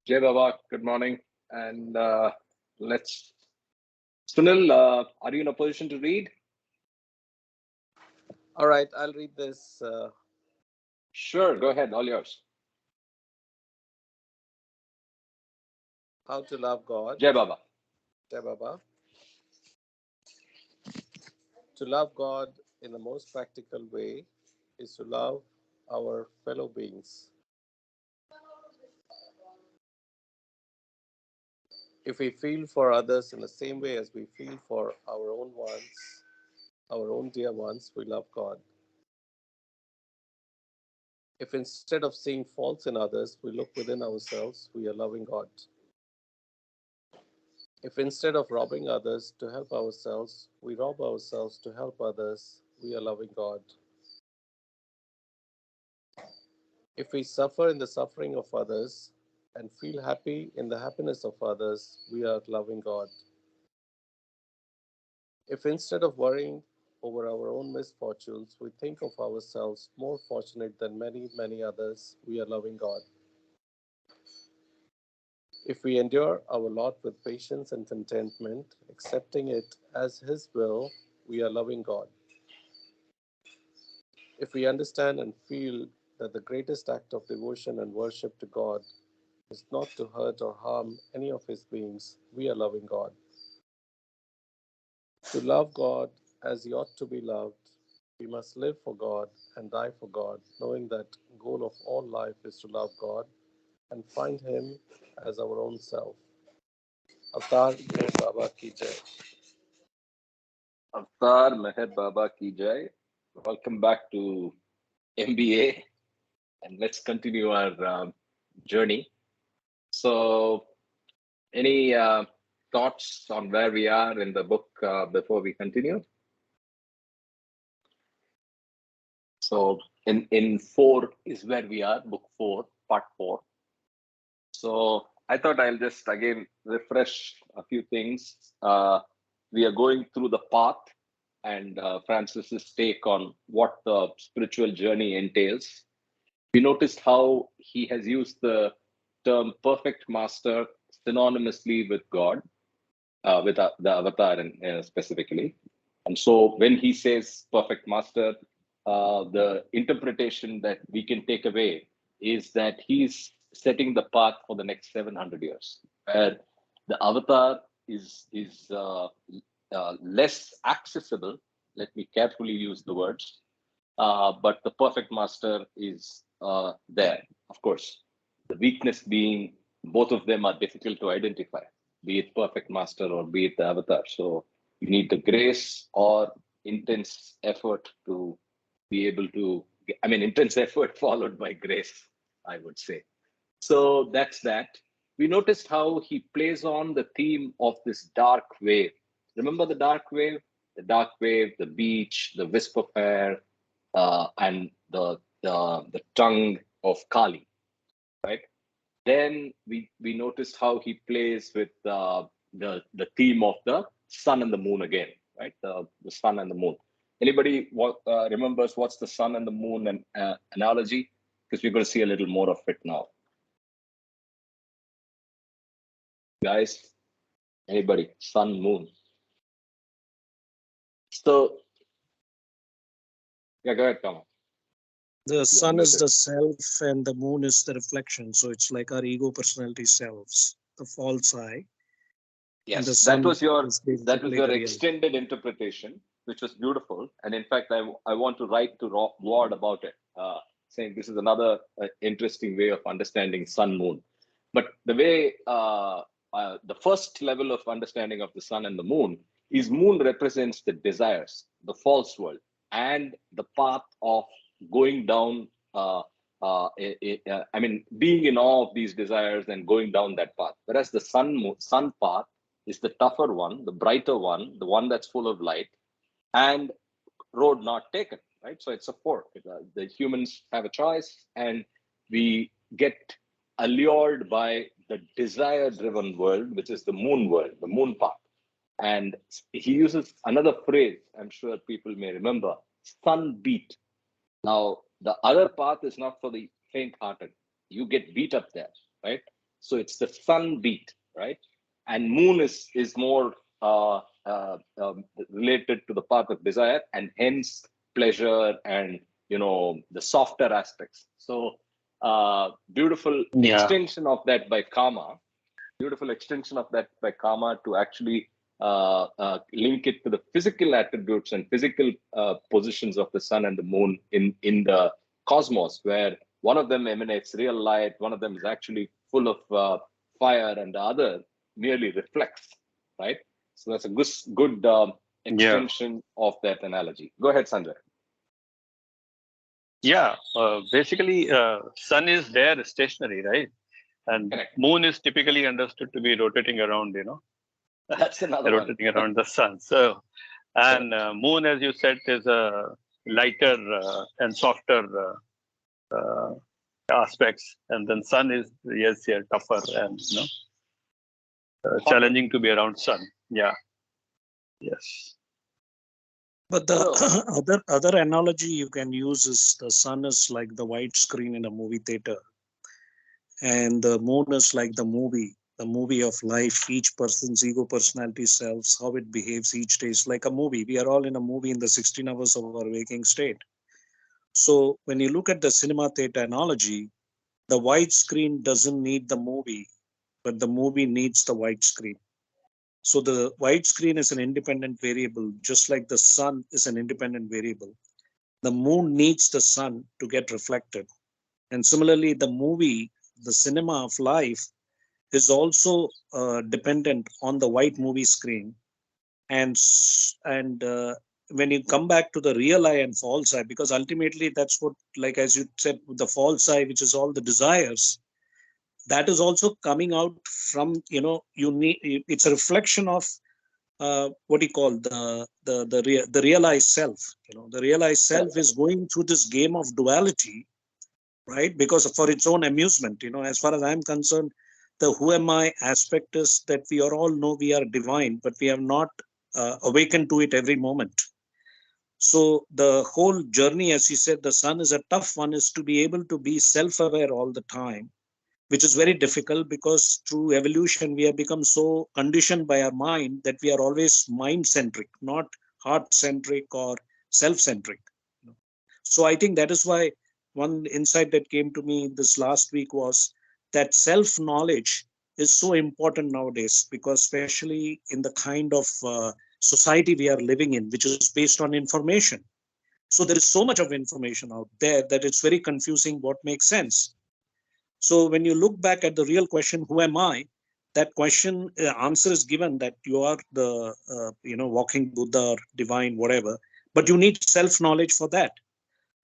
Jai Baba, good morning. And let's, Sunil, are you in a position to read? All right, I'll read this. Sure, go ahead, all yours. How to love God. Jai Baba. Jai Baba. To love God in the most practical way is to love our fellow beings. If we feel for others in the same way as we feel for our own ones, our own dear ones, we love God. If instead of seeing faults in others, we look within ourselves, we are loving God. If instead of robbing others to help ourselves, we rob ourselves to help others, we are loving God. If we suffer in the suffering of others and feel happy in the happiness of others, we are loving God. If instead of worrying over our own misfortunes, we think of ourselves more fortunate than many, many others, we are loving God. If we endure our lot with patience and contentment, accepting it as His will, we are loving God. If we understand and feel that the greatest act of devotion and worship to God is not to hurt or harm any of His beings, we are loving God. To love God as He ought to be loved, we must live for God and die for God, knowing that the goal of all life is to love God and find Him as our own self. Avatar Meher Baba Ki Jai. Avatar Meher Baba Ki Jai. Welcome back to MBA, and let's continue our journey. So, any thoughts on where we are in the book before we continue? So, in 4 is where we are, book 4, part 4. So I thought I'll just again refresh a few things. We are going through the path and Francis's take on what the spiritual journey entails. We noticed how he has used the term perfect master synonymously with God, with the avatar specifically. And so when he says perfect master, the interpretation that we can take away is that he's setting the path for the next 700 years, where the avatar is less accessible. Let me carefully use the words, but the perfect master is there. Of course, the weakness being both of them are difficult to identify, be it perfect master or be it the avatar. So you need the grace or intense effort to be able to, I mean, intense effort followed by grace, I would say. So that's that. We noticed how he plays on the theme of this dark wave. Remember the dark wave? The dark wave, the beach, the wisp of hair, and the tongue of Kali, right? Then we noticed how he plays with the theme of the sun and the moon again, right? The sun and the moon. Anybody remembers what's the sun and the moon and analogy? Because we're going to see a little more of it now, guys. Anybody? Sun, moon. So yeah, go ahead, Tom. The You are sun is muted. the self and the moon is the reflection. So it's like our ego personality selves, the false I, and the Yes, sun is that was basically your the real. extended interpretation, which was beautiful. And in fact, I want to write to Ward about it, saying this is another interesting way of understanding sun moon. But the way the first level of understanding of the sun and the moon represents the desires, the false world, and the path of going down. I mean, being in awe of these desires and going down that path. Whereas the sun path is the tougher one, the brighter one, the one that's full of light, and road not taken, right? So it's a fork. The humans have a choice, and we get allured by the desire driven world, which is the moon world, the moon path. And he uses another phrase, I'm sure people may remember, sun beat. Now, the other path is not for the faint hearted. You get beat up there, right? So it's the sun beat, right? And moon is more related to the path of desire, and hence pleasure and the softer aspects. So beautiful Yeah. extension of that by karma, beautiful extension of that by karma to actually link it to the physical attributes and physical positions of the sun and the moon in the cosmos, where one of them emanates real light, one of them is actually full of fire, and the other merely reflects, right? So that's a good Yeah. extension of that analogy. Go ahead, Sanjay. Yeah. Basically, sun is there stationary, right? And Correct. moon is typically understood to be rotating around, That's another one. rotating around the sun. So, and moon, as you said, is a lighter and softer uh, aspects, and then sun is, yes, yeah, tougher and challenging to be around sun. Yeah. Yes. But the So, other analogy you can use is the sun is like the white screen in a movie theater, and the moon is like the movie of life. Each person's ego personality selves, how it behaves each day is like a movie. We are all in a movie in the 16 hours of our waking state. So when you look at the cinema theater analogy, the white screen doesn't need the movie, but the movie needs the white screen. So the white screen is an independent variable, just like the sun is an independent variable. The moon needs the sun to get reflected. And similarly, the movie, the cinema of life, is also dependent on the white movie screen. And when you come back to the real eye and false eye, because ultimately that's what, like as you said, the false eye, which is all the desires, that is also coming out from, you need, it's a reflection of what do you call the realized self. The realized self is going through this game of duality, right? Because for its own amusement, as far as I'm concerned, the who am I aspect is that we are all know we are divine, but we have not awakened to it every moment. So the whole journey, as you said, the sun is a tough one, is to be able to be self-aware all the time, which is very difficult because through evolution we have become so conditioned by our mind that we are always mind centric, not heart centric or self centric. So I think that is why one insight that came to me this last week was that self knowledge is so important nowadays, because especially in the kind of society we are living in, which is based on information. So there is so much of information out there that it's very confusing what makes sense. So when you look back at the real question, who am I? That question answer is given that you are the walking Buddha or divine, whatever. But you need self knowledge for that.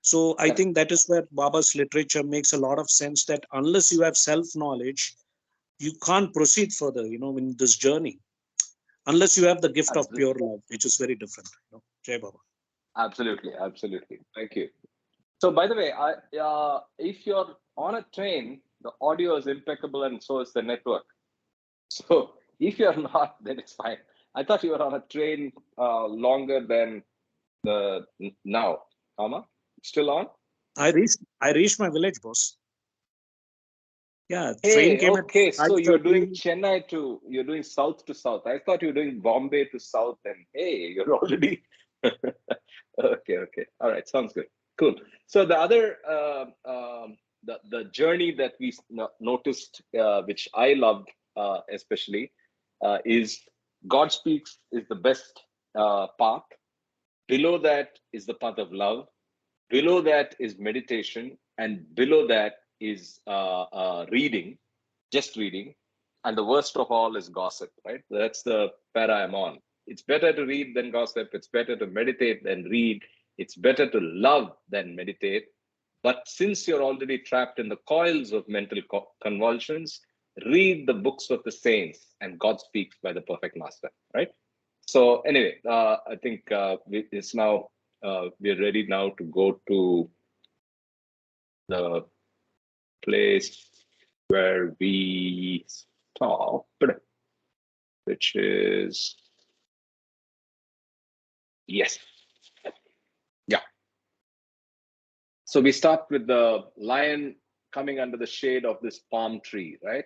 So I correct. think that is where Baba's literature makes a lot of sense. That unless you have self knowledge, you can't proceed further. In this journey, unless you have the gift of pure love, which is very different. Jai Baba. Absolutely, absolutely. Thank you. So, by the way, if you're on a train, the audio is impeccable, and so is the network. So, if you're not, then it's fine. I thought you were on a train longer than the now. Ama, still on? I reached my village, boss. Yeah, train Hey, came at okay. So you're doing 5:30. Chennai to, you're doing south to south. I thought you were doing Bombay to south, and hey, you're already. Okay, okay. All right, sounds good. Cool. So the other, the journey that we noticed, which I loved especially, is God speaks is the best path. Below that is the path of love. Below that is meditation, and below that is reading, just reading. And the worst of all is gossip, right? That's the para I'm on. It's better to read than gossip. It's better to meditate than read. It's better to love than meditate. But since you're already trapped in the coils of mental convulsions, read the books of the saints, and God speaks by the perfect master, right? So anyway, I think it's now we're ready now to go to the place where we stopped, which is, yes, yeah. So we start with the lion coming under the shade of this palm tree, right?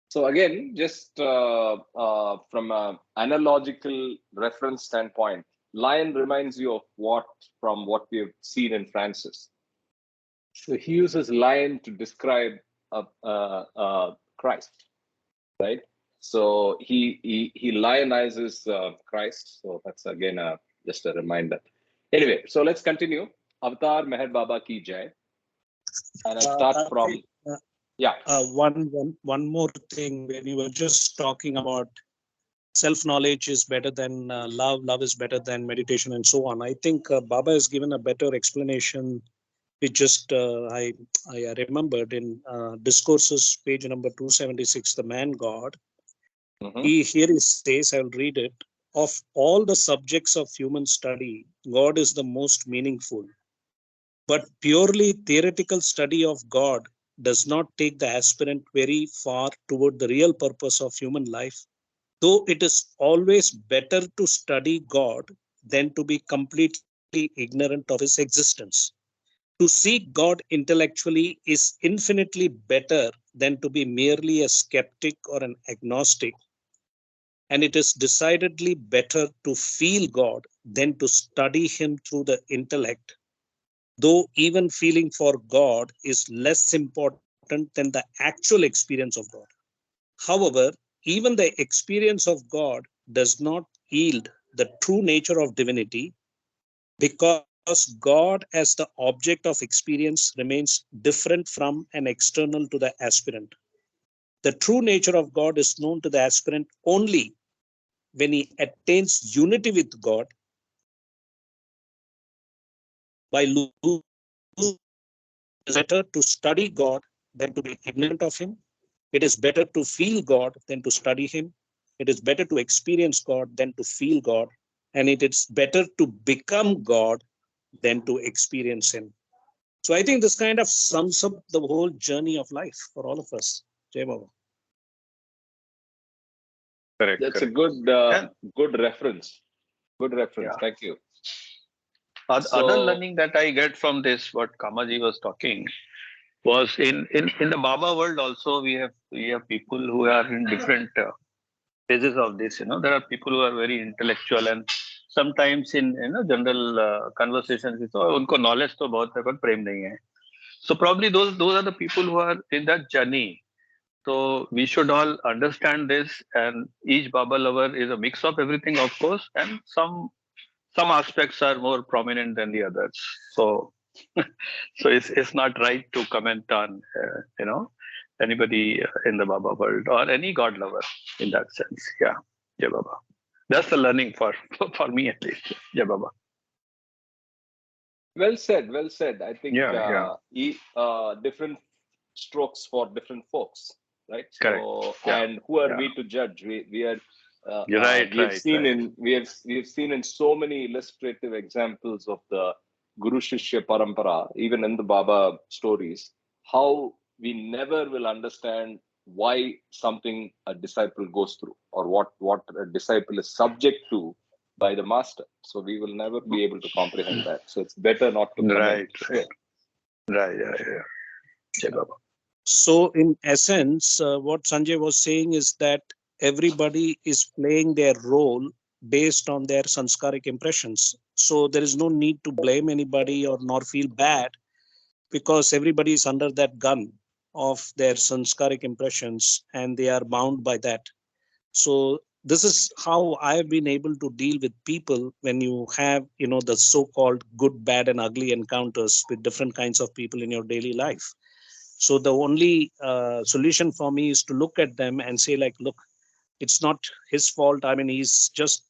So again, just from an analogical reference standpoint, lion reminds you of what we have seen in Francis. So he uses lion to describe Christ, right? So he lionizes Christ. So that's again just a reminder. Anyway, so let's continue. Avatar Meher Baba ki jai. And I'll start from yeah. One more thing. When you were just talking about self-knowledge is better than love is better than meditation, and so on. I think Baba has given a better explanation, which just I remembered in Discourses, page number 276, The Man God. Here he says, I'll read it. Of all the subjects of human study, God is the most meaningful. But purely theoretical study of God does not take the aspirant very far toward the real purpose of human life, though it is always better to study God than to be completely ignorant of his existence. To seek God intellectually is infinitely better than to be merely a skeptic or an agnostic. And it is decidedly better to feel God than to study him through the intellect, though even feeling for God is less important than the actual experience of God. However, even the experience of God does not yield the true nature of divinity, because God as the object of experience remains different from and external to the aspirant. The true nature of God is known to the aspirant only when he attains unity with God. By losing, it is better to study God than to be ignorant of him. It is better to feel God than to study him. It is better to experience God than to feel God. And it is better to become God than to experience him. So I think this kind of sums up the whole journey of life for all of us. Jai Baba. Correct. That's correct. a good reference. Good reference. Yeah. Thank you. Other learning that I get from this, what Kamaji was talking, was in the Baba world also we have people who are in different phases of this. There are people who are very intellectual, and sometimes in general conversations, उनको knowledge तो बहुत है पर प्रेम नहीं है. So probably those are the people who are in that journey. So we should all understand this, and each Baba lover is a mix of everything, of course, and some aspects are more prominent than the others. So so it's not right to comment on anybody in the Baba world or any God lover in that sense. Yeah, yeah, Baba. That's the learning for for me at least. Yeah, Baba. Well said. Well said. I think Yeah. different strokes for different folks, right? Correct. So, Yeah. and who are Yeah. we to judge? We are. You're right. We have Right. seen Right. in we have seen in so many illustrative examples of the Guru Shishya Parampara, even in the Baba stories, how we never will understand why something a disciple goes through, or what a disciple is subject to by the master. So we will never be able to comprehend that. So it's better not to comment. Right. Right. Right. Yeah. Yeah, Baba. So in essence, what Sanjay was saying is that everybody is playing their role based on their sanskaric impressions. So there is no need to blame anybody or nor feel bad, because everybody is under that gun of their sanskaric impressions and they are bound by that. So this is how I have been able to deal with people when you have, the so-called good, bad, and ugly encounters with different kinds of people in your daily life. So the only solution for me is to look at them and say, like, look, it's not his fault. I mean, he's just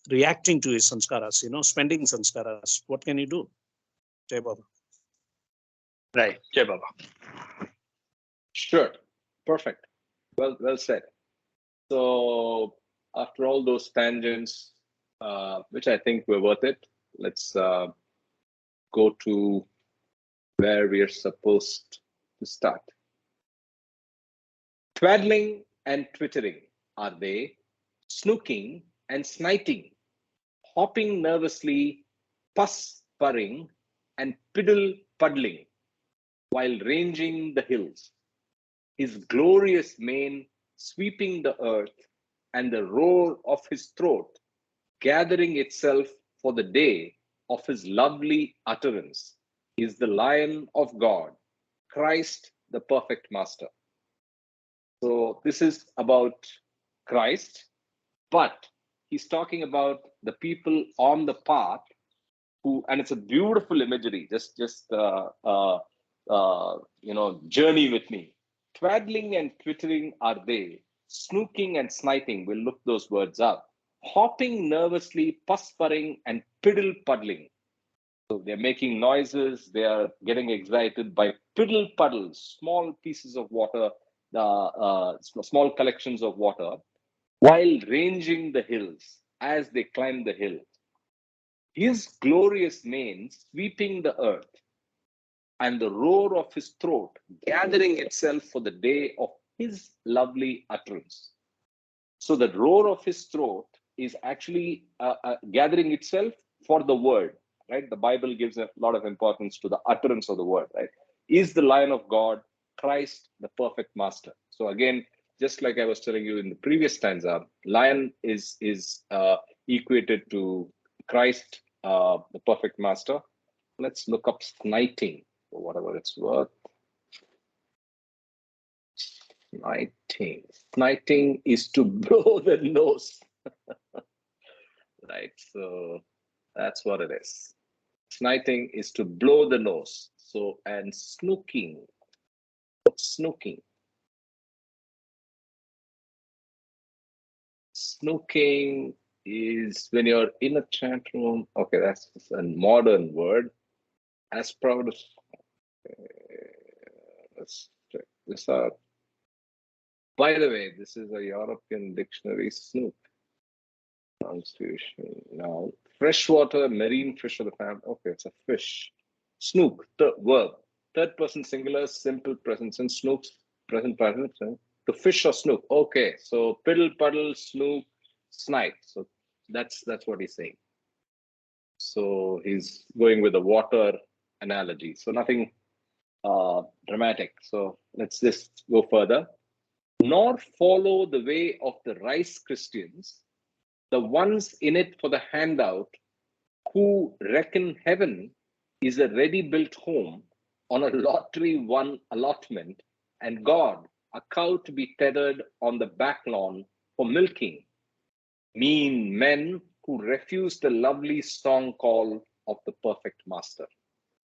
reacting to his sanskaras, spending sanskaras. What can you do? Jai Baba. Right. Yeah, Baba. Sure. Perfect. Well said. So after all those tangents, which I think were worth it, let's go to where we are supposed to start. Twaddling and twittering are they, snooking and sniting, hopping nervously, puss purring, and piddle puddling, while ranging the hills. his glorious mane sweeping the earth, and the roar of his throat gathering itself for the day of his lovely utterance, is the Lion of God, Christ, the perfect Master. So this is about Christ, but he's talking about the people on the path who, and it's a beautiful imagery. Journey with me. Twaddling and twittering are they, snooking and sniting. We'll look those words up. Hopping nervously, puspering and piddle puddling. So they're making noises. They are getting excited by piddle puddles, small pieces of water, small collections of water, while ranging the hills as they climb the hill. His glorious mane sweeping the earth, and the roar of his throat gathering itself for the day of his lovely utterance. So the roar of his throat is actually gathering itself for the word, right? The Bible gives a lot of importance to the utterance of the word, right? Is the Lion of God, Christ, the perfect master. So again, just like I was telling you in the previous stanza, lion is equated to Christ, the perfect master. Let's look up sniting for whatever it's worth. Sniting. Sniting is to blow the nose. Right. So that's what it is. Sniting is to blow the nose. So, and snooking. What's snooking? Snooking is when you're in a chat room. Okay, that's a modern word. As proud as. Let's check this out. By the way, this is a European dictionary, snook. Pronunciation. Now, freshwater marine fish of the family. Okay, it's a fish. Snook, the verb. Third person singular, simple present tense. Snooks, present partner. To fish or snook. Okay, so piddle, puddle, snook, snipe. So that's what he's saying. So he's going with the water analogy. So nothing dramatic. So let's just go further. Nor follow the way of the rice Christians, the ones in it for the handout, who reckon heaven is a ready-built home on a lottery won allotment, and God a cow to be tethered on the back lawn for milking. Mean men who refuse the lovely song call of the perfect master.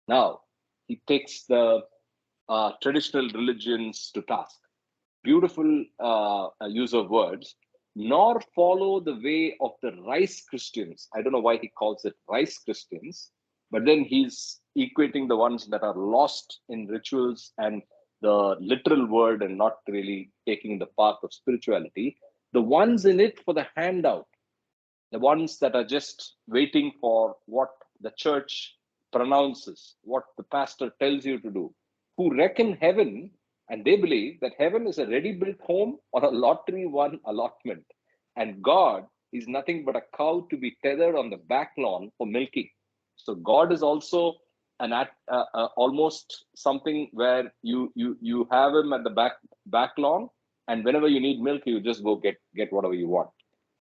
Now, he takes the traditional religions to task. Beautiful use of words. Nor follow the way of the rice Christians. I don't know why he calls it rice Christians, but then he's equating the ones that are lost in rituals and the literal word and not really taking the path of spirituality. The ones in it for the handout, the ones that are just waiting for what the church pronounces, what the pastor tells you to do, who reckon heaven, and they believe that heaven is a ready-built home or a lottery won allotment, and God is nothing but a cow to be tethered on the back lawn for milking. So God is also almost something where you have him at the back lawn, and whenever you need milk, you just go get whatever you want.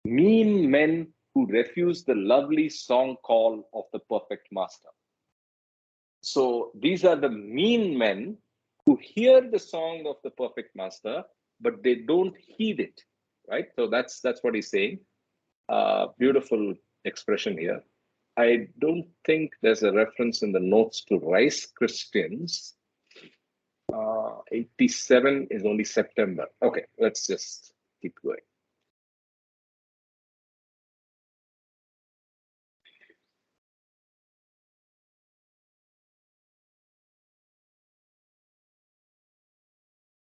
Mean men who refuse the lovely song call of the perfect master. So these are the mean men who hear the song of the perfect master, but they don't heed it, right? So that's what he's saying. Beautiful expression here. I don't think there's a reference in the notes to rice Christians. 87 is only September. Okay, let's just keep going.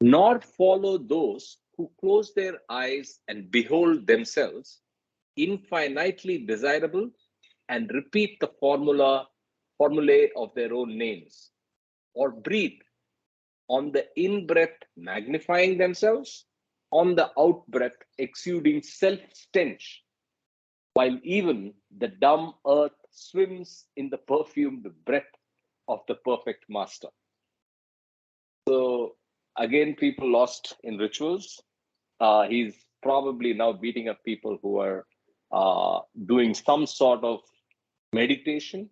Nor follow those who close their eyes and behold themselves infinitely desirable and repeat the formulae of their own names, or breathe on the in-breath magnifying themselves, on the out-breath exuding self-stench, while even the dumb earth swims in the perfumed breath of the perfect master. So Again, people lost in rituals. He's probably now beating up people who are doing some sort of meditation,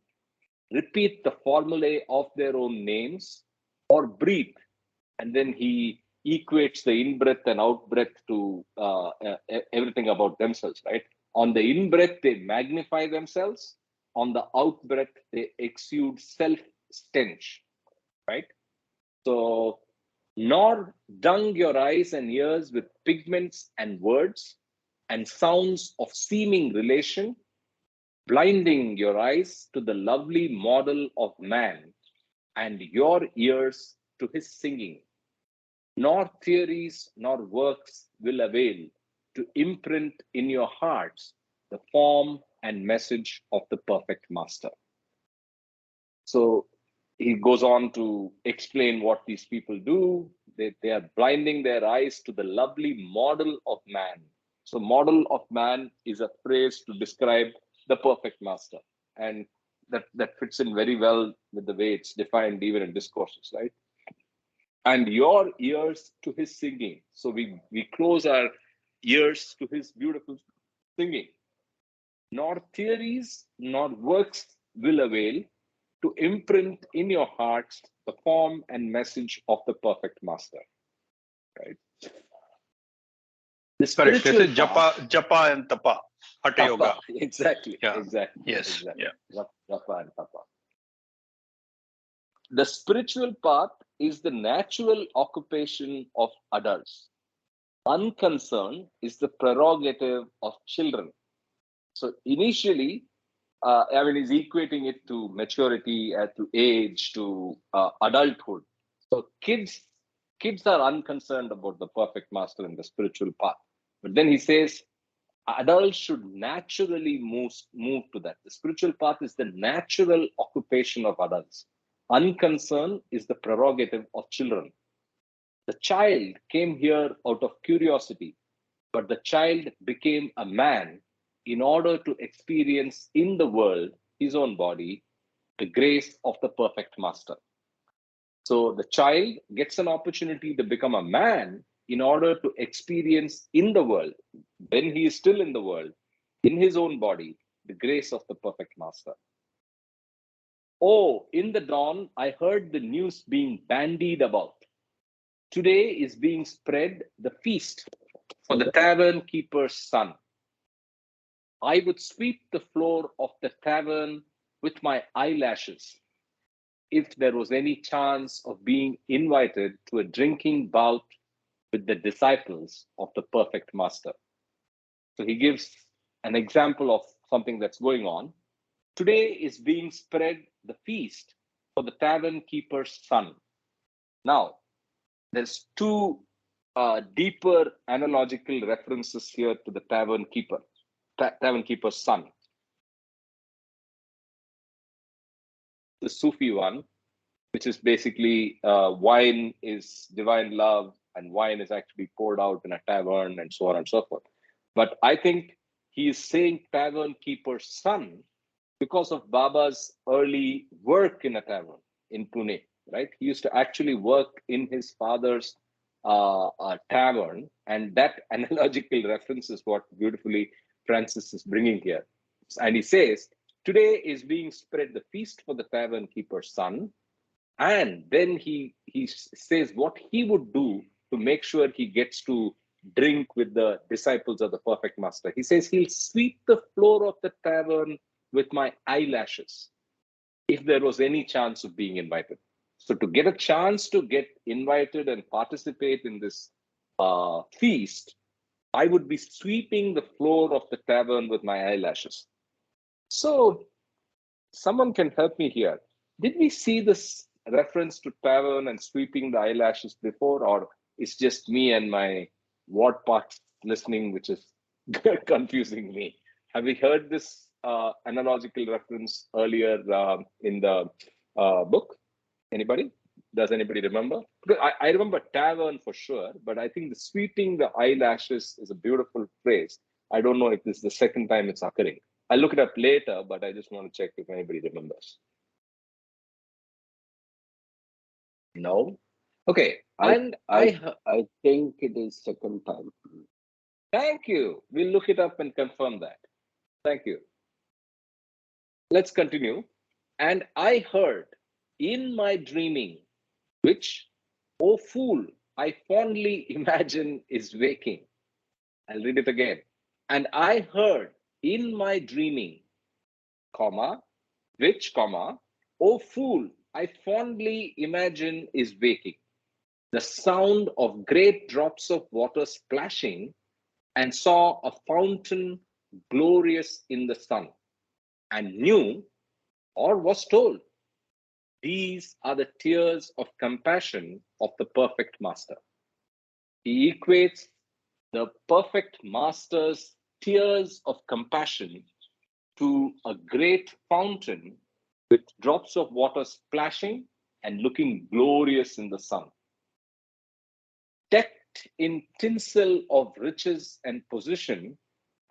repeat the formulae of their own names, or breathe. And then he equates the in-breath and out-breath to everything about themselves, right? On the in-breath, they magnify themselves. On the out-breath, they exude self-stench, right? So, nor dung your eyes and ears with pigments and words and sounds of seeming relation, blinding your eyes to the lovely model of man and your ears to his singing. Nor theories nor works will avail to imprint in your hearts the form and message of the perfect master. So he goes on to explain what these people do. They are blinding their eyes to the lovely model of man. So, model of man is a phrase to describe the perfect master. And that fits in very well with the way it's defined even in discourses, right? And your ears to his singing. So we close our ears to his beautiful singing. Nor theories nor works will avail to imprint in your hearts the form and message of the perfect master. Right? The Correct. This spiritual is path, japa and tapa, hatha yoga. tapa, exactly, Yeah. exactly, Yes. exactly. Yeah. Japa and tapa. The spiritual path is the natural occupation of adults. Unconcern is the prerogative of children. So initially, I mean, he's equating it to maturity, to age, to adulthood. So kids are unconcerned about the perfect master in the spiritual path. But then he says adults should naturally move to that. The spiritual path is the natural occupation of adults. Unconcern is the prerogative of children. The child came here out of curiosity, but the child became a man in order to experience in the world, his own body, the grace of the perfect master. So the child gets an opportunity to become a man in order to experience in the world, when he is still in the world, in his own body, the grace of the perfect master. Oh, in the dawn, I heard the news being bandied about. Today is being spread the feast for the tavern keeper's son. I would sweep the floor of the tavern with my eyelashes if there was any chance of being invited to a drinking bout with the disciples of the perfect master. So he gives an example of something that's going on. Today is being spread the feast for the tavern keeper's son. Now, there's two deeper analogical references here to the tavern keeper's son. The Sufi one, which is basically wine is divine love and wine is actually poured out in a tavern and so on and so forth. But I think he is saying tavern keeper's son because of Baba's early work in a tavern in Pune, right? He used to actually work in his father's tavern, and that analogical reference is what beautifully Francis is bringing here. And he says, today is being spread the feast for the tavern keeper's son. And then he says what he would do to make sure he gets to drink with the disciples of the perfect master. He says he'll sweep the floor of the tavern with my eyelashes if there was any chance of being invited. So to get a chance to get invited and participate in this feast, I would be sweeping the floor of the tavern with my eyelashes. So someone can help me here. Did we see this reference to tavern and sweeping the eyelashes before, or it's just me and my ward parts listening, which is confusing me? Have we heard this analogical reference earlier in the book? Anybody? Does anybody remember? I remember tavern for sure, but I think the sweeping the eyelashes is a beautiful phrase. I don't know if this is the second time it's occurring. I'll look it up later, but I just want to check if anybody remembers. No? Okay. And I think it is second time. thank you. We'll look it up and confirm that. Thank you. Let's continue. And I heard in my dreaming, which, O fool, I fondly imagine is waking. I'll read it again. And I heard in my dreaming, comma, which, comma, O fool, I fondly imagine is waking. The sound of great drops of water splashing, and saw a fountain glorious in the sun, and knew or was told, these are the tears of compassion of the perfect master. He equates the perfect master's tears of compassion to a great fountain with drops of water splashing and looking glorious in the sun. Decked in tinsel of riches and position,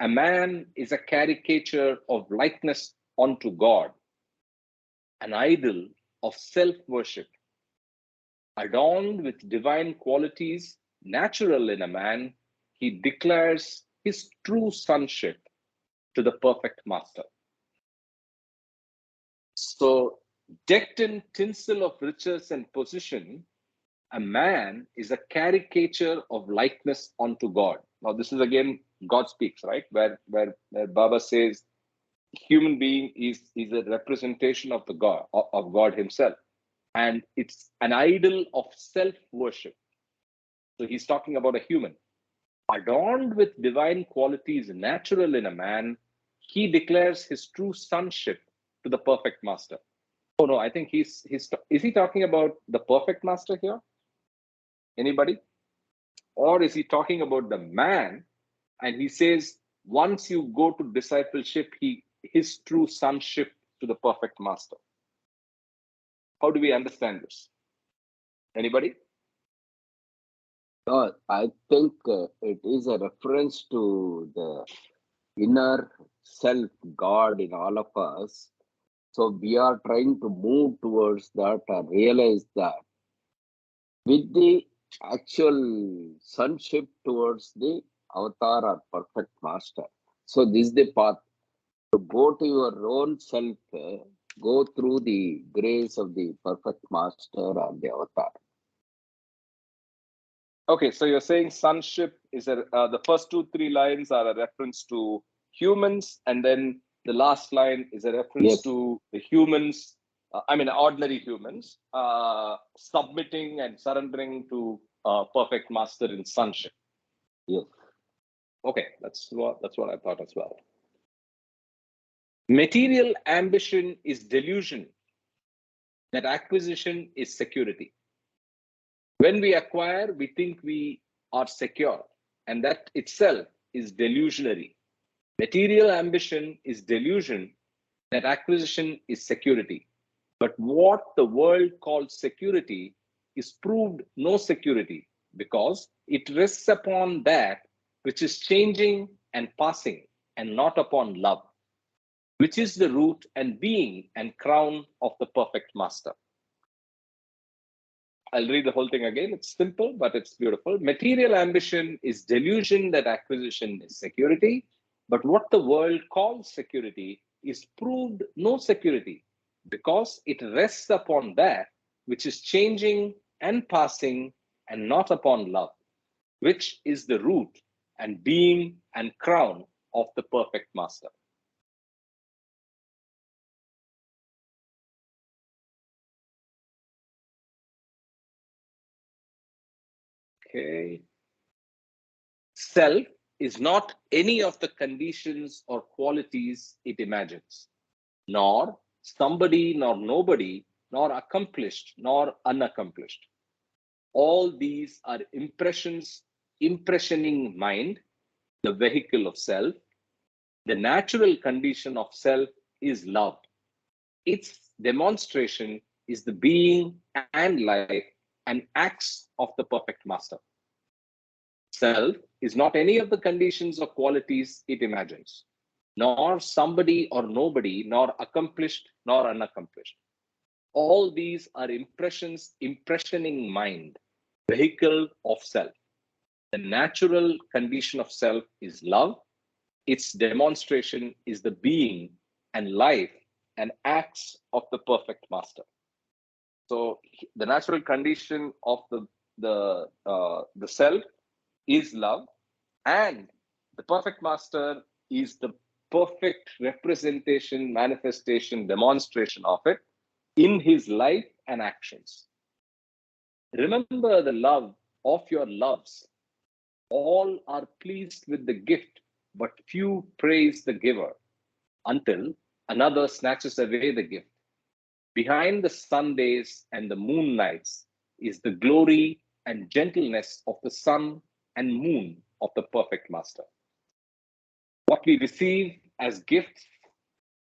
a man is a caricature of likeness unto God, an idol of self-worship, adorned with divine qualities natural in a man. He declares his true sonship to the perfect master. So, decked in tinsel of riches and position, a man is a caricature of likeness unto God. Now, this is again God speaks, right? Where Baba says human being is a representation of the God of God Himself, and it's an idol of self-worship. So he's talking about a human adorned with divine qualities natural in a man. He declares his true sonship to the perfect master. Oh no, I think is he talking about the perfect master here? Anybody? Or is he talking about the man? And he says, once you go to discipleship, his true sonship to the perfect master. How do we understand this? Anybody? I think it is a reference to the inner self, God in all of us. So we are trying to move towards that and realize that with the actual sonship towards the avatar or perfect master. So this is the path to go to your own self, go through the grace of the perfect master or the avatar. Okay, so you're saying sonship is the first 2-3 lines are a reference to humans, and then the last line is a reference to the humans, ordinary humans, submitting and surrendering to perfect master in sonship. Yes. Okay, that's what I thought as well. Material ambition is delusion, that acquisition is security. When we acquire, we think we are secure, and that itself is delusionary. Material ambition is delusion, that acquisition is security. But what the world calls security is proved no security, because it rests upon that which is changing and passing, and not upon love, which is the root and being and crown of the perfect master. I'll read the whole thing again. It's simple, but it's beautiful. Material ambition is delusion, that acquisition is security. But what the world calls security is proved no security, because it rests upon that which is changing and passing, and not upon love, which is the root and being and crown of the perfect master. Okay. Self is not any of the conditions or qualities it imagines, nor somebody, nor nobody, nor accomplished, nor unaccomplished. All these are impressions, impressioning mind, the vehicle of self. The natural condition of self is love. Its demonstration is the being and life and acts of the perfect master. Self is not any of the conditions or qualities it imagines, nor somebody or nobody, nor accomplished nor unaccomplished. All these are impressions, impressioning mind, vehicle of self. The natural condition of self is love. Its demonstration is the being and life and acts of the perfect master. So the natural condition of the self is love, and the perfect master is the perfect representation, manifestation, demonstration of it in his life and actions. Remember the love of your loves. All are pleased with the gift, but few praise the giver until another snatches away the gift. Behind the sun days and the moon nights is the glory and gentleness of the sun and moon of the perfect master. What we receive as gifts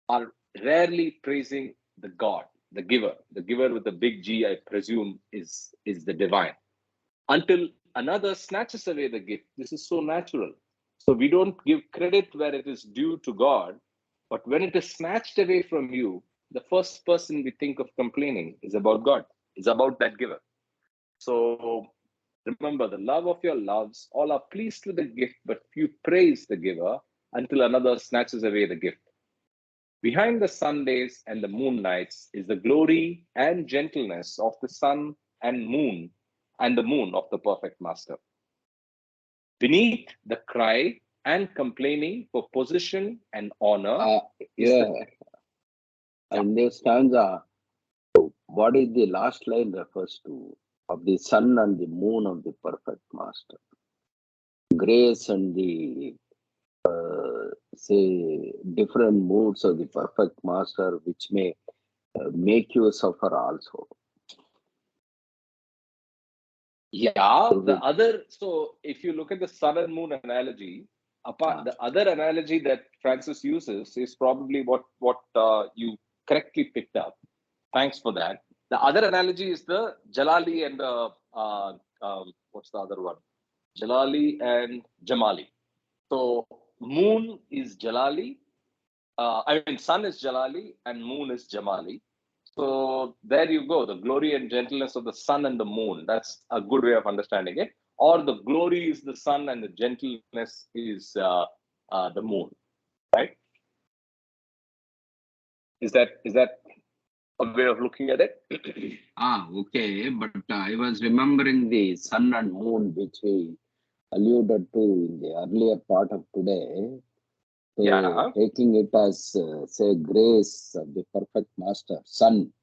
are rarely praising the God, the giver. The giver with the big G, I presume, is the divine. Until another snatches away the gift. This is so natural. So we don't give credit where it is due to God, but when it is snatched away from you, the first person we think of complaining is about God, is about that giver. So remember, the love of your loves, all are pleased with the gift, but few praise the giver until another snatches away the gift. Behind the sun days and the moon nights is the glory and gentleness of the sun and the moon of the perfect master. Beneath the cry and complaining for position and honor is Yeah, Yeah. in this stanza, what is the last line refers to? Of the sun and the moon of the perfect master. Grace and the say different moods of the perfect master, which may make you suffer also. Yeah, So the other, so if you look at the sun and moon analogy, apart the other analogy that Francis uses is probably what you correctly picked up. Thanks for that. The other analogy is the Jalali and the what's the other one? Jalali and Jamali. So moon is Jalali. I mean, sun is Jalali and moon is Jamali. So there you go, the glory and gentleness of the sun and the moon. That's a good way of understanding it. Or the glory is the sun and the gentleness is the moon, right? Is that a way of looking at it? okay, but I was remembering the sun and moon, which we alluded to in the earlier part of today. So Yeah. taking it as say grace of the perfect master, sun,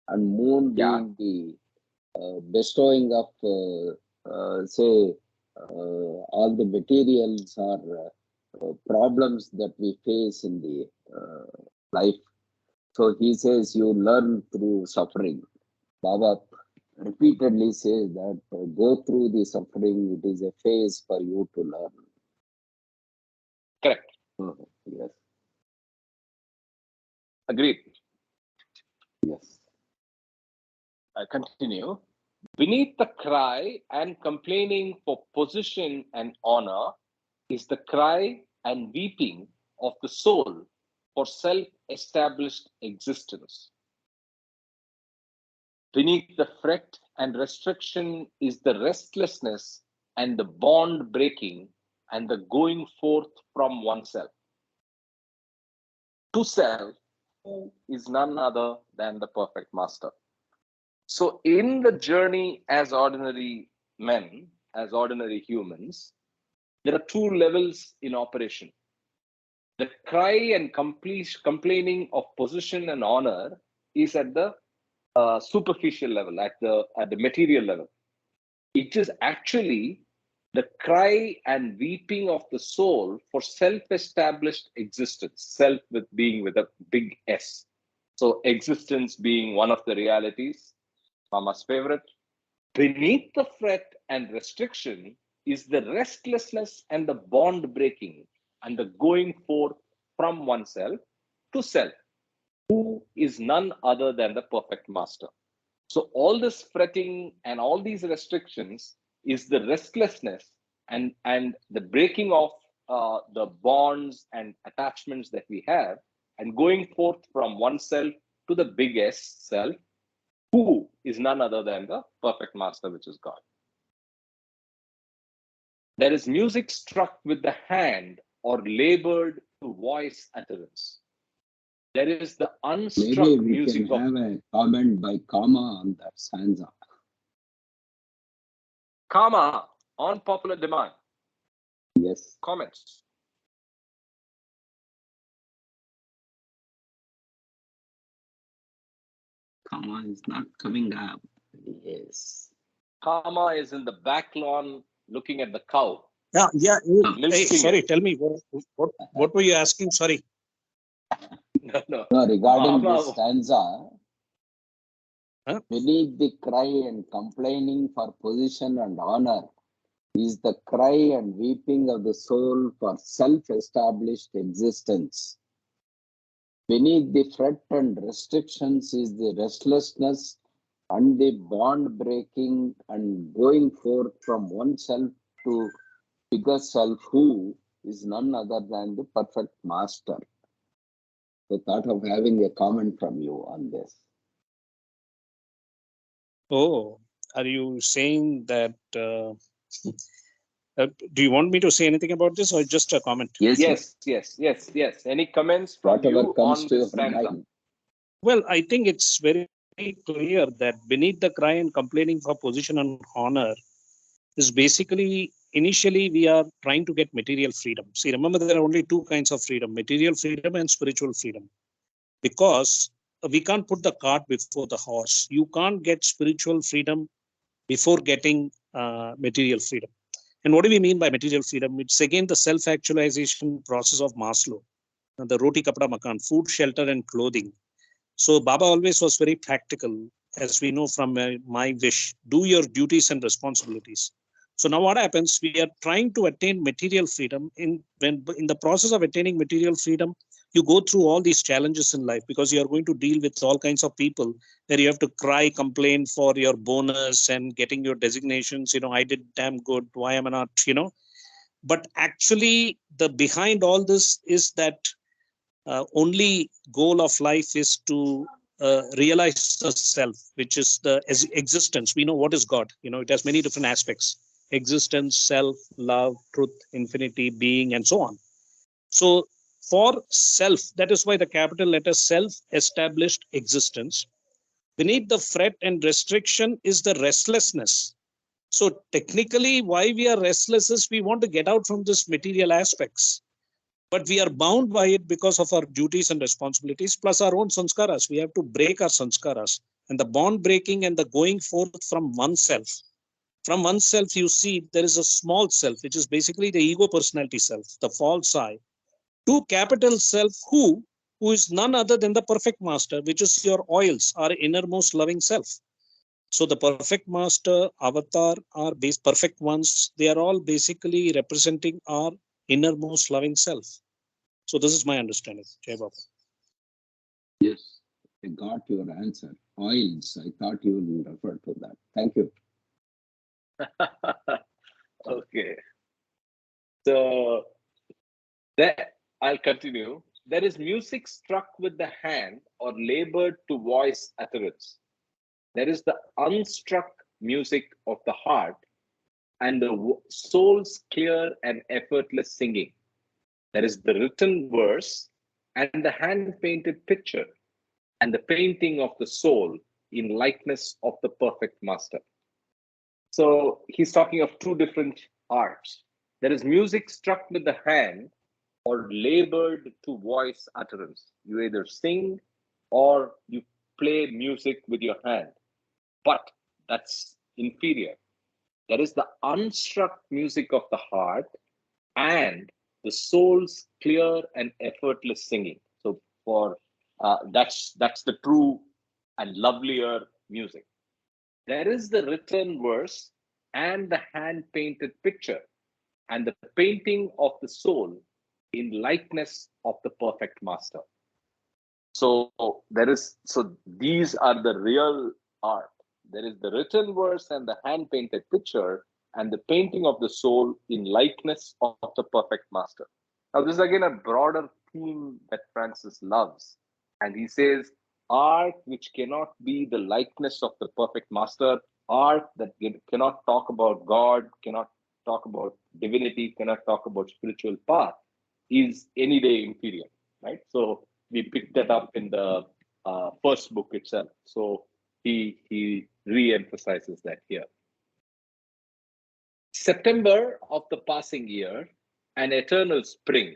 and moon Yeah. being the bestowing of say all the materials or problems that we face in the life. So he says you learn through suffering. Baba repeatedly says that go through the suffering, it is a phase for you to learn. Correct. Yes, Agreed. yes. I continue. Beneath the cry and complaining for position and honor is the cry and weeping of the soul for self established existence. Beneath the fret and restriction is the restlessness and the bond breaking and the going forth from oneself to self, who is none other than the perfect master. So, in the journey as ordinary men, as ordinary humans, there are two levels in operation. The cry and complaining of position and honor is at the superficial level, at the material level. It is actually the cry and weeping of the soul for self-established existence, self with being with a big S. So existence being one of the realities, Mama's favorite. Beneath the fret and restriction is the restlessness and the bond breaking and the going forth from oneself to self, who is none other than the perfect master. So all this fretting and all these restrictions is the restlessness and the breaking of the bonds and attachments that we have and going forth from oneself to the big S self, who is none other than the perfect master, which is God. There is music struck with the hand or labored to voice utterance. There is the Maybe unstruck we music can of have a comment by comma on that stanza. comma on popular demand. Yes. Comments. Comma is not coming up. Yes. Comma is in the back lawn looking at the cow. Yeah. Hey, Milking sorry, it. tell me what were you asking? Sorry. No. No, regarding Comma. this stanza, Huh? beneath the cry and complaining for position and honor is the cry and weeping of the soul for self-established existence. Beneath the fret and restrictions is the restlessness and the bond breaking and going forth from oneself to bigger self, who is none other than the perfect master. So thought of having a comment from you on this. Oh, are you saying that? Do you want me to say anything about this or just a comment? Yes. Yes. Any comments from Whatever you comes on to your this stanza? mind. Well, I think it's very clear that beneath the cry and complaining for position and honor is basically initially we are trying to get material freedom. See, remember there are only two kinds of freedom: material freedom and spiritual freedom. Because we can't put the cart before the horse. You can't get spiritual freedom before getting material freedom. And what do we mean by material freedom? It's again the self-actualization process of Maslow, the roti kapda makan, food, shelter, and clothing. So Baba always was very practical, as we know from my wish, do your duties and responsibilities. So now what happens? We are trying to attain material freedom. In the process of attaining material freedom, you go through all these challenges in life because you are going to deal with all kinds of people where you have to cry, complain for your bonus and getting your designations. I did damn good. Why am I not, But actually, the behind all this is that only goal of life is to realize the self, which is the existence. We know what is God. It has many different aspects: existence, self, love, truth, infinity, being, and so on. So for self, that is why the capital letter self established existence. Beneath the fret and restriction is the restlessness. So technically, why we are restless is we want to get out from this material aspects, but we are bound by it because of our duties and responsibilities, plus our own sanskaras. We have to break our sanskaras. And the bond breaking and the going forth from oneself. From oneself, you see, there is a small self, which is basically the ego personality self, the false I, to capital self, who is none other than the perfect master, which is your oils, our innermost loving self. So the perfect master, avatar, are base perfect ones. They are all basically representing our innermost loving self. So this is my understanding. Jai Baba. Yes, I got your answer. Oils, I thought you will refer to that. Thank you. Okay. So that I'll continue. There is music struck with the hand or labored to voice utterance. There is the unstruck music of the heart and the soul's clear and effortless singing. There is the written verse and the hand painted picture and the painting of the soul in likeness of the perfect master. So he's talking of two different arts. There is music struck with the hand or labored to voice utterance. You either sing or you play music with your hand, but that's inferior. There is the unstruck music of the heart and the soul's clear and effortless singing. So for that's the true and lovelier music. There is the written verse and the hand painted picture and the painting of the soul in likeness of the perfect master. So these are the real art. There is the written verse and the hand painted picture and the painting of the soul in likeness of the perfect master. Now, this is again a broader theme that Francis loves. And he says, art which cannot be the likeness of the perfect master, art that cannot talk about God, cannot talk about divinity, cannot talk about spiritual path, is any day inferior, right? So we picked that up in the first book itself. So he re-emphasizes that here. September of the passing year, an eternal spring,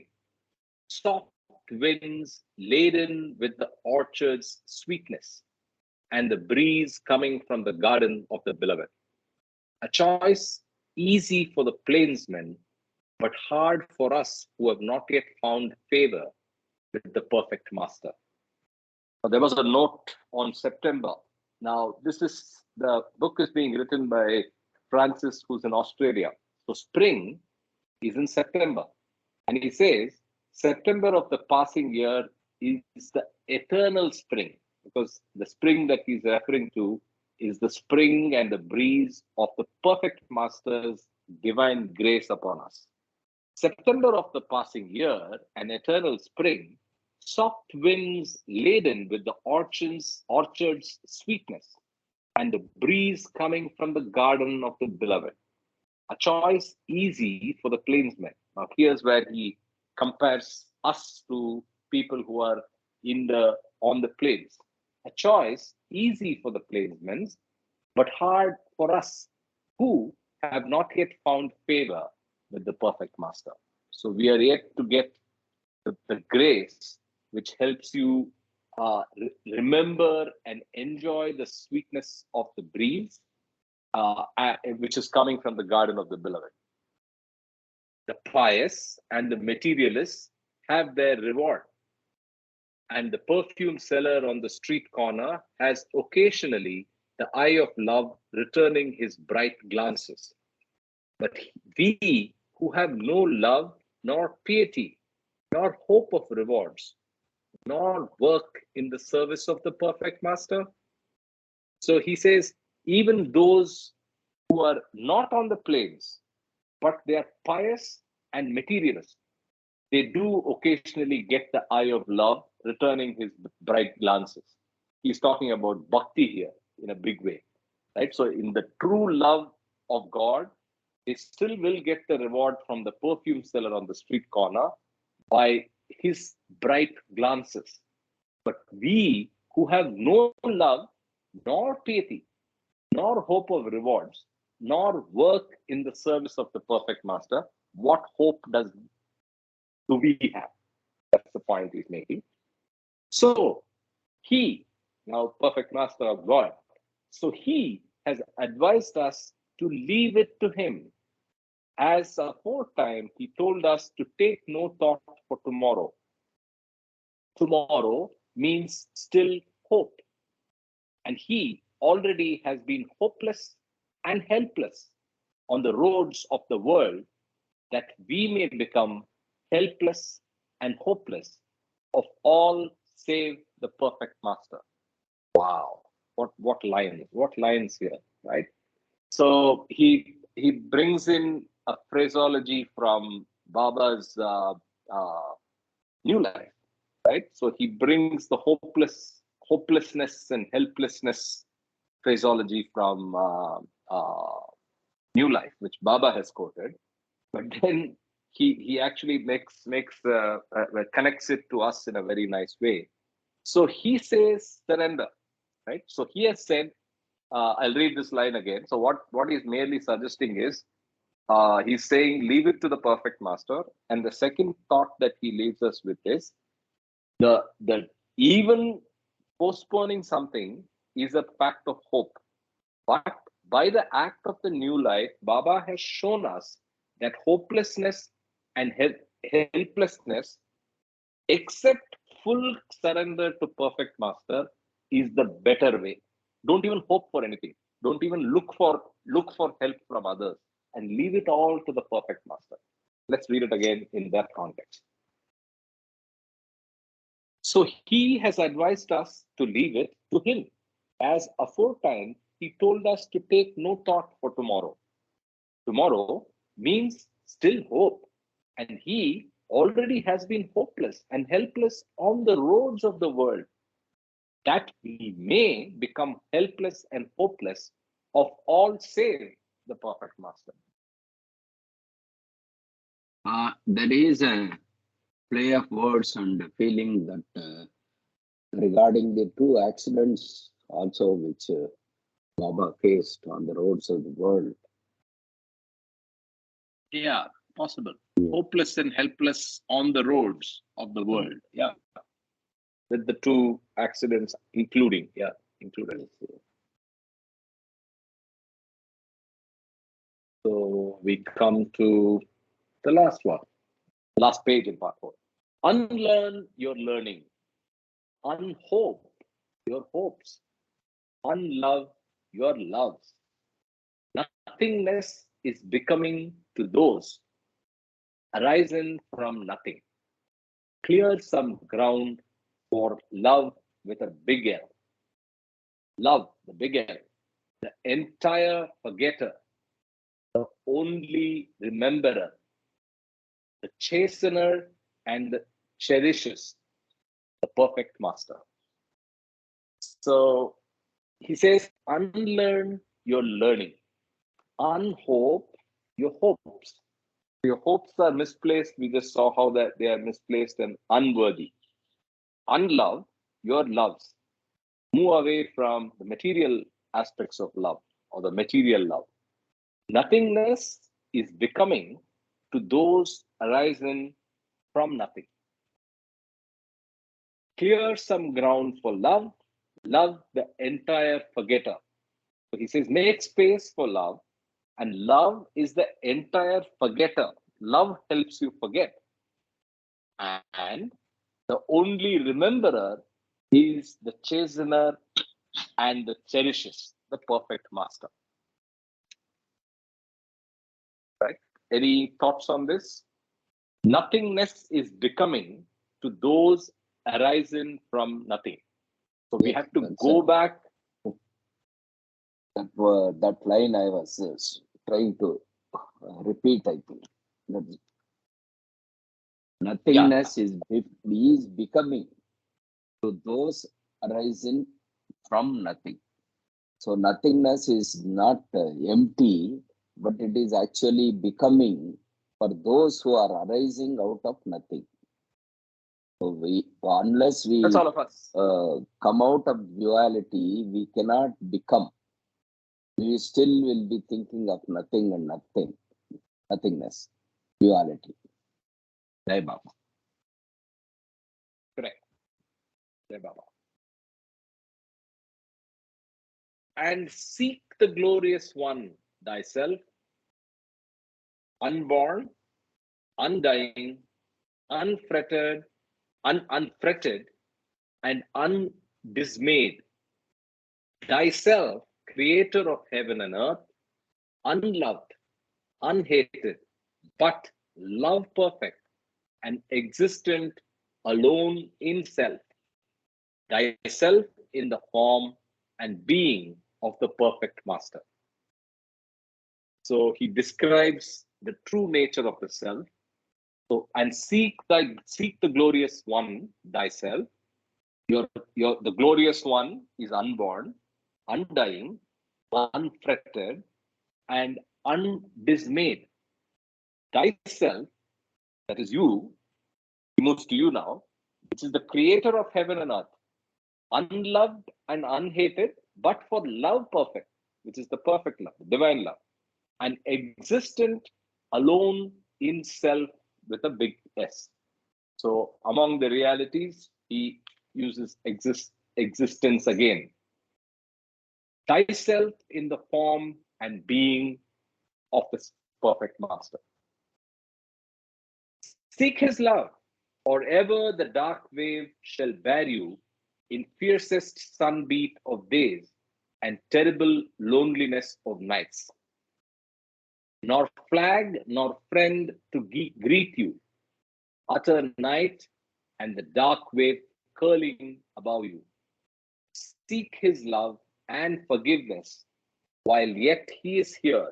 soft winds laden with the orchard's sweetness, and the breeze coming from the garden of the beloved. A choice easy for the plainsmen, but hard for us who have not yet found favor with the perfect master. Now, there was a note on September. Now, the book is being written by Francis, who's in Australia. So spring is in September. And he says, September of the passing year is the eternal spring, because the spring that he's referring to is the spring and the breeze of the perfect master's divine grace upon us. September of the passing year, an eternal spring, soft winds laden with the orchard's sweetness, and the breeze coming from the garden of the beloved. A choice easy for the plainsmen. Now, here's where he compares us to people who are on the plains. A choice easy for the plainsmen, but hard for us who have not yet found favor with the perfect master. So we are yet to get the grace which helps you remember and enjoy the sweetness of the breeze, which is coming from the garden of the beloved. The pious and the materialists have their reward, and the perfume seller on the street corner has occasionally the eye of love returning his bright glances. But we who have no love, nor piety, nor hope of rewards, nor work in the service of the perfect master. So he says, even those who are not on the plains, but they are pious and materialist, they do occasionally get the eye of love returning his bright glances. He's talking about bhakti here in a big way, right? So in the true love of God, they still will get the reward from the perfume seller on the street corner by his bright glances. But we who have no love, nor piety, nor hope of rewards, nor work in the service of the perfect master, what hope do we have? That's the point he's making. So he, now perfect master of God, so he has advised us to leave it to him. As aforetime, he told us to take no thought for tomorrow. Tomorrow means still hope. And he already has been hopeless and helpless on the roads of the world, that we may become helpless and hopeless of all save the perfect master. Wow, what lines here, right? So he brings in a phraseology from Baba's New Life, right? So he brings the hopelessness and helplessness phraseology from New Life, which Baba has quoted, but then he actually connects it to us in a very nice way. So he says surrender, right? So he has said, I'll read this line again. So what he's merely suggesting is, he's saying leave it to the perfect master, and the second thought that he leaves us with is the even postponing something is a fact of hope. But by the act of the new life, Baba has shown us that hopelessness and helplessness, except full surrender to perfect master, is the better way. Don't even hope for anything. Don't even look for help from others, and leave it all to the perfect master. Let's read it again in that context. So he has advised us to leave it to him. As aforetime, he told us to take no thought for tomorrow. Tomorrow means still hope, and he already has been hopeless and helpless on the roads of the world, that we may become helpless and hopeless of all save the perfect master. There is a play of words and feeling that regarding the two accidents also which Baba faced on the roads of the world. Yeah, possible. Hopeless and helpless on the roads of the world. Yeah. With the two accidents including. So we come to the last one. Last page in part 4. Unlearn your learning. Unhope your hopes. Unlove your loves. Nothingness is becoming to those arisen from nothing. Clear some ground for love with a big L. Love, the big L. The entire forgetter. The only rememberer. The chastener and the cherishes. The perfect master. So he says, unlearn your learning. Unhope your hopes. Your hopes are misplaced. We just saw how that they are misplaced and unworthy. Unlove your loves. Move away from the material aspects of love or the material love. Nothingness is becoming to those arisen from nothing. Clear some ground for love. Love the entire forgetter. So he says, make space for love. And love is the entire forgetter. Love helps you forget. And the only rememberer is the chastener and the cherishes, the perfect master. Right? Any thoughts on this? Nothingness is becoming to those arisen from nothing. So we have to go back. That line I was trying to repeat, I think. Nothingness is becoming to those arising from nothing. So nothingness is not empty, but it is actually becoming for those who are arising out of nothing. So unless we That's all of us. come out of duality, we cannot become. We still will be thinking of nothing and nothingness, duality. Jai Baba. Correct. Jai Baba. And seek the glorious one thyself, unborn, undying, unfretted, unfretted, and undismayed. Thyself, creator of heaven and earth, unloved, unhated, but love perfect and existent alone in self. Thyself in the form and being of the perfect master. So he describes the true nature of the self. So, and seek the glorious one thyself. The glorious one is unborn, undying, unfretted, and undismayed. Thyself, that is you, he moves to you now, which is the creator of heaven and earth, unloved and unhated, but for love perfect, which is the perfect love, the divine love, and existent alone in self with a big S. So among the realities, he uses existence again. Thyself in the form and being of this perfect master. Seek his love, or ever the dark wave shall bear you in fiercest sunbeat of days and terrible loneliness of nights. Nor flag nor friend to greet you, utter night and the dark wave curling above you. Seek his love and forgiveness while yet he is here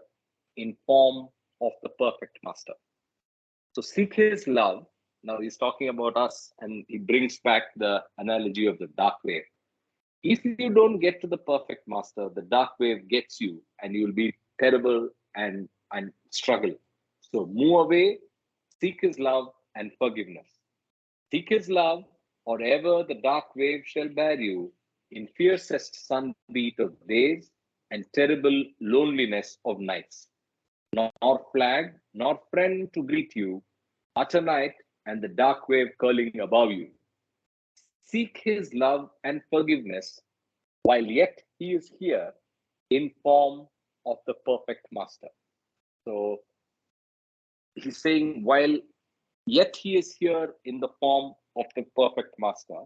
in form of the perfect master. So seek his love. Now he's talking about us and he brings back the analogy of the dark wave. If you don't get to the perfect master, the dark wave gets you and you will be terrible and struggle. So move away, Seek his love and forgiveness. Seek his love, or ever the dark wave shall bear you in fiercest sunbeat of days and terrible loneliness of nights. Nor flag, nor friend to greet you, utter night and the dark wave curling above you. Seek his love and forgiveness while yet he is here in form of the perfect master. So he's saying, while yet he is here in the form of the perfect master,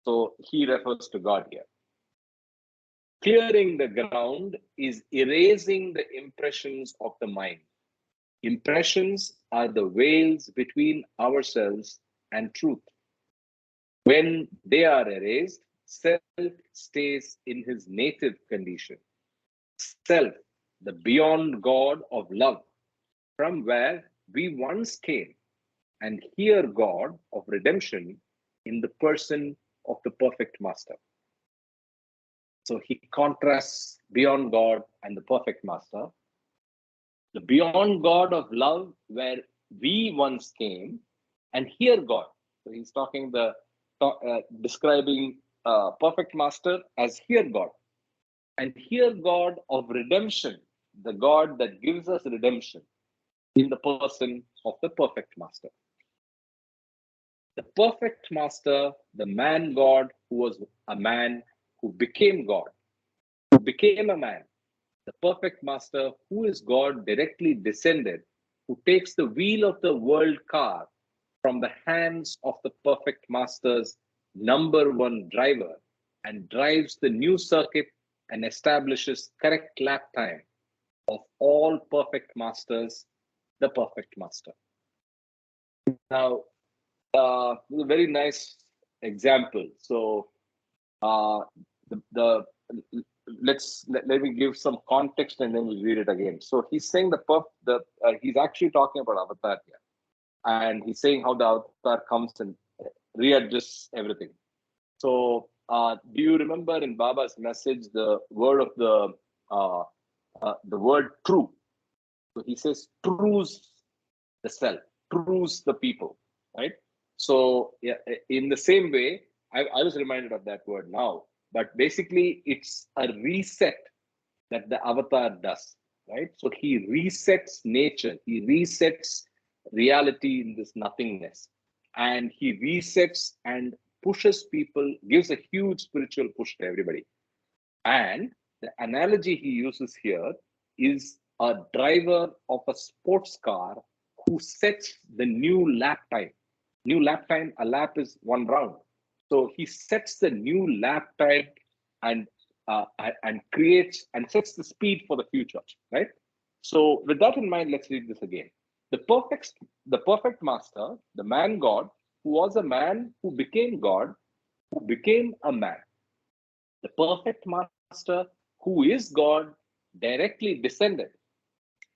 so he refers to God here. Clearing the ground is erasing the impressions of the mind. Impressions are the veils between ourselves and truth. When they are erased, self stays in his native condition. Self, the beyond God of love, from where we once came, and here God of redemption in the person of the perfect master. So he contrasts beyond God and the perfect master. The beyond God of love, where we once came, and here God. So he's talking describing perfect master as here God, and here God of redemption, the God that gives us redemption in the person of the perfect master. The perfect master, the man God who was a man who became God, who became a man, the perfect master who is God directly descended, who takes the wheel of the world car from the hands of the perfect master's number one driver and drives the new circuit and establishes correct lap time of all perfect masters, the perfect master. Now, a very nice example. So, the let me give some context and then we'll read it again. So he's saying he's actually talking about Avatar here, and he's saying how the Avatar comes and readjusts everything. So, do you remember in Baba's message the word of the word true? So he says trues the self, trues the people, right? So yeah, in the same way, I was reminded of that word now, but basically it's a reset that the avatar does, right? So he resets nature, he resets reality in this nothingness, and he resets and pushes people, gives a huge spiritual push to everybody. And the analogy he uses here is a driver of a sports car who sets the new lap time. New lap time, a lap is one round. So he sets the new lap time and creates and sets the speed for the future, right? So with that in mind, let's read this again. The perfect master, the man God, who was a man who became God, who became a man. The perfect master, who is God, directly descended,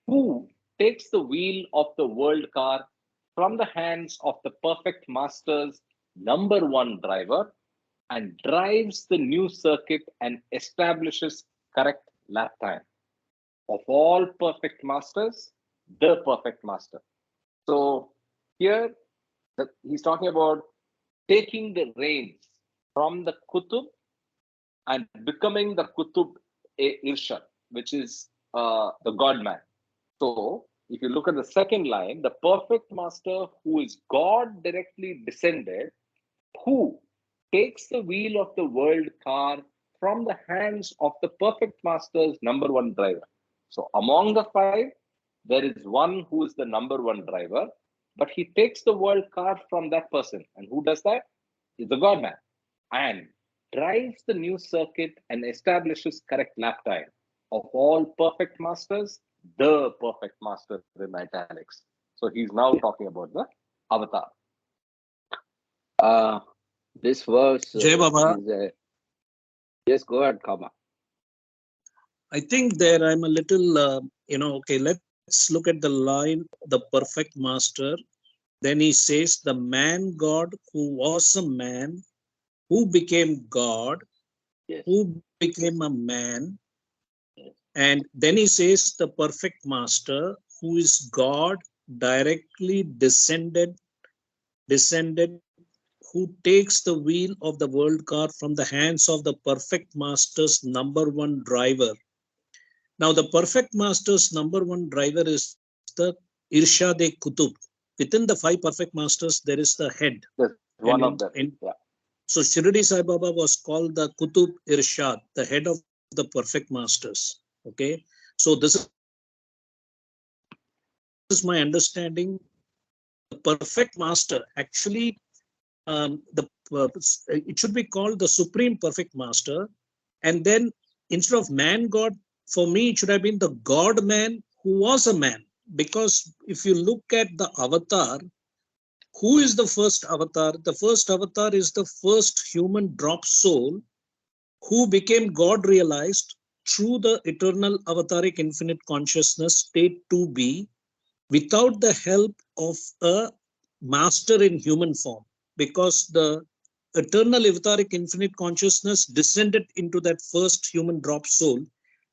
who takes the wheel of the world car from the hands of the perfect master's number one driver and drives the new circuit and establishes correct lap time. Of all perfect masters, the perfect master. So here he's talking about taking the reins from the Kutub and becoming the Kutub Irshad, which is the God man. So if you look at the second line, the perfect master who is God directly descended, who takes the wheel of the world car from the hands of the perfect master's number one driver. So among the five, there is one who is the number one driver, but he takes the world car from that person. And who does that? Is the God man. And drives the new circuit and establishes correct lap time. Of all perfect masters, the perfect master in italics. So he's now talking about the avatar. This verse Jai Baba. Yes, go ahead, Kama. I think there I'm a little, okay, let's look at the line, the perfect master. Then he says, the man God who was a man, who became God, Yes. who became a man. Yes. And then he says, the perfect master who is God directly descended, who takes the wheel of the world car from the hands of the perfect master's number one driver. Now, the perfect master's number one driver is the Irshad-e-Kutub. Within the five perfect masters, there is the head. That's And one of them. Yeah. so Shirdi Sai Baba was called the Kutub Irshad, the head of the perfect masters. Okay. So this is my understanding. The perfect master actually, the it should be called the supreme perfect master. And then instead of man God, for me it should have been the God man who was a man. Because if you look at the avatar, who is the first avatar? The first avatar is the first human drop soul who became God realized through the eternal avataric infinite consciousness state to be, without the help of a master in human form, because the eternal avataric infinite consciousness descended into that first human drop soul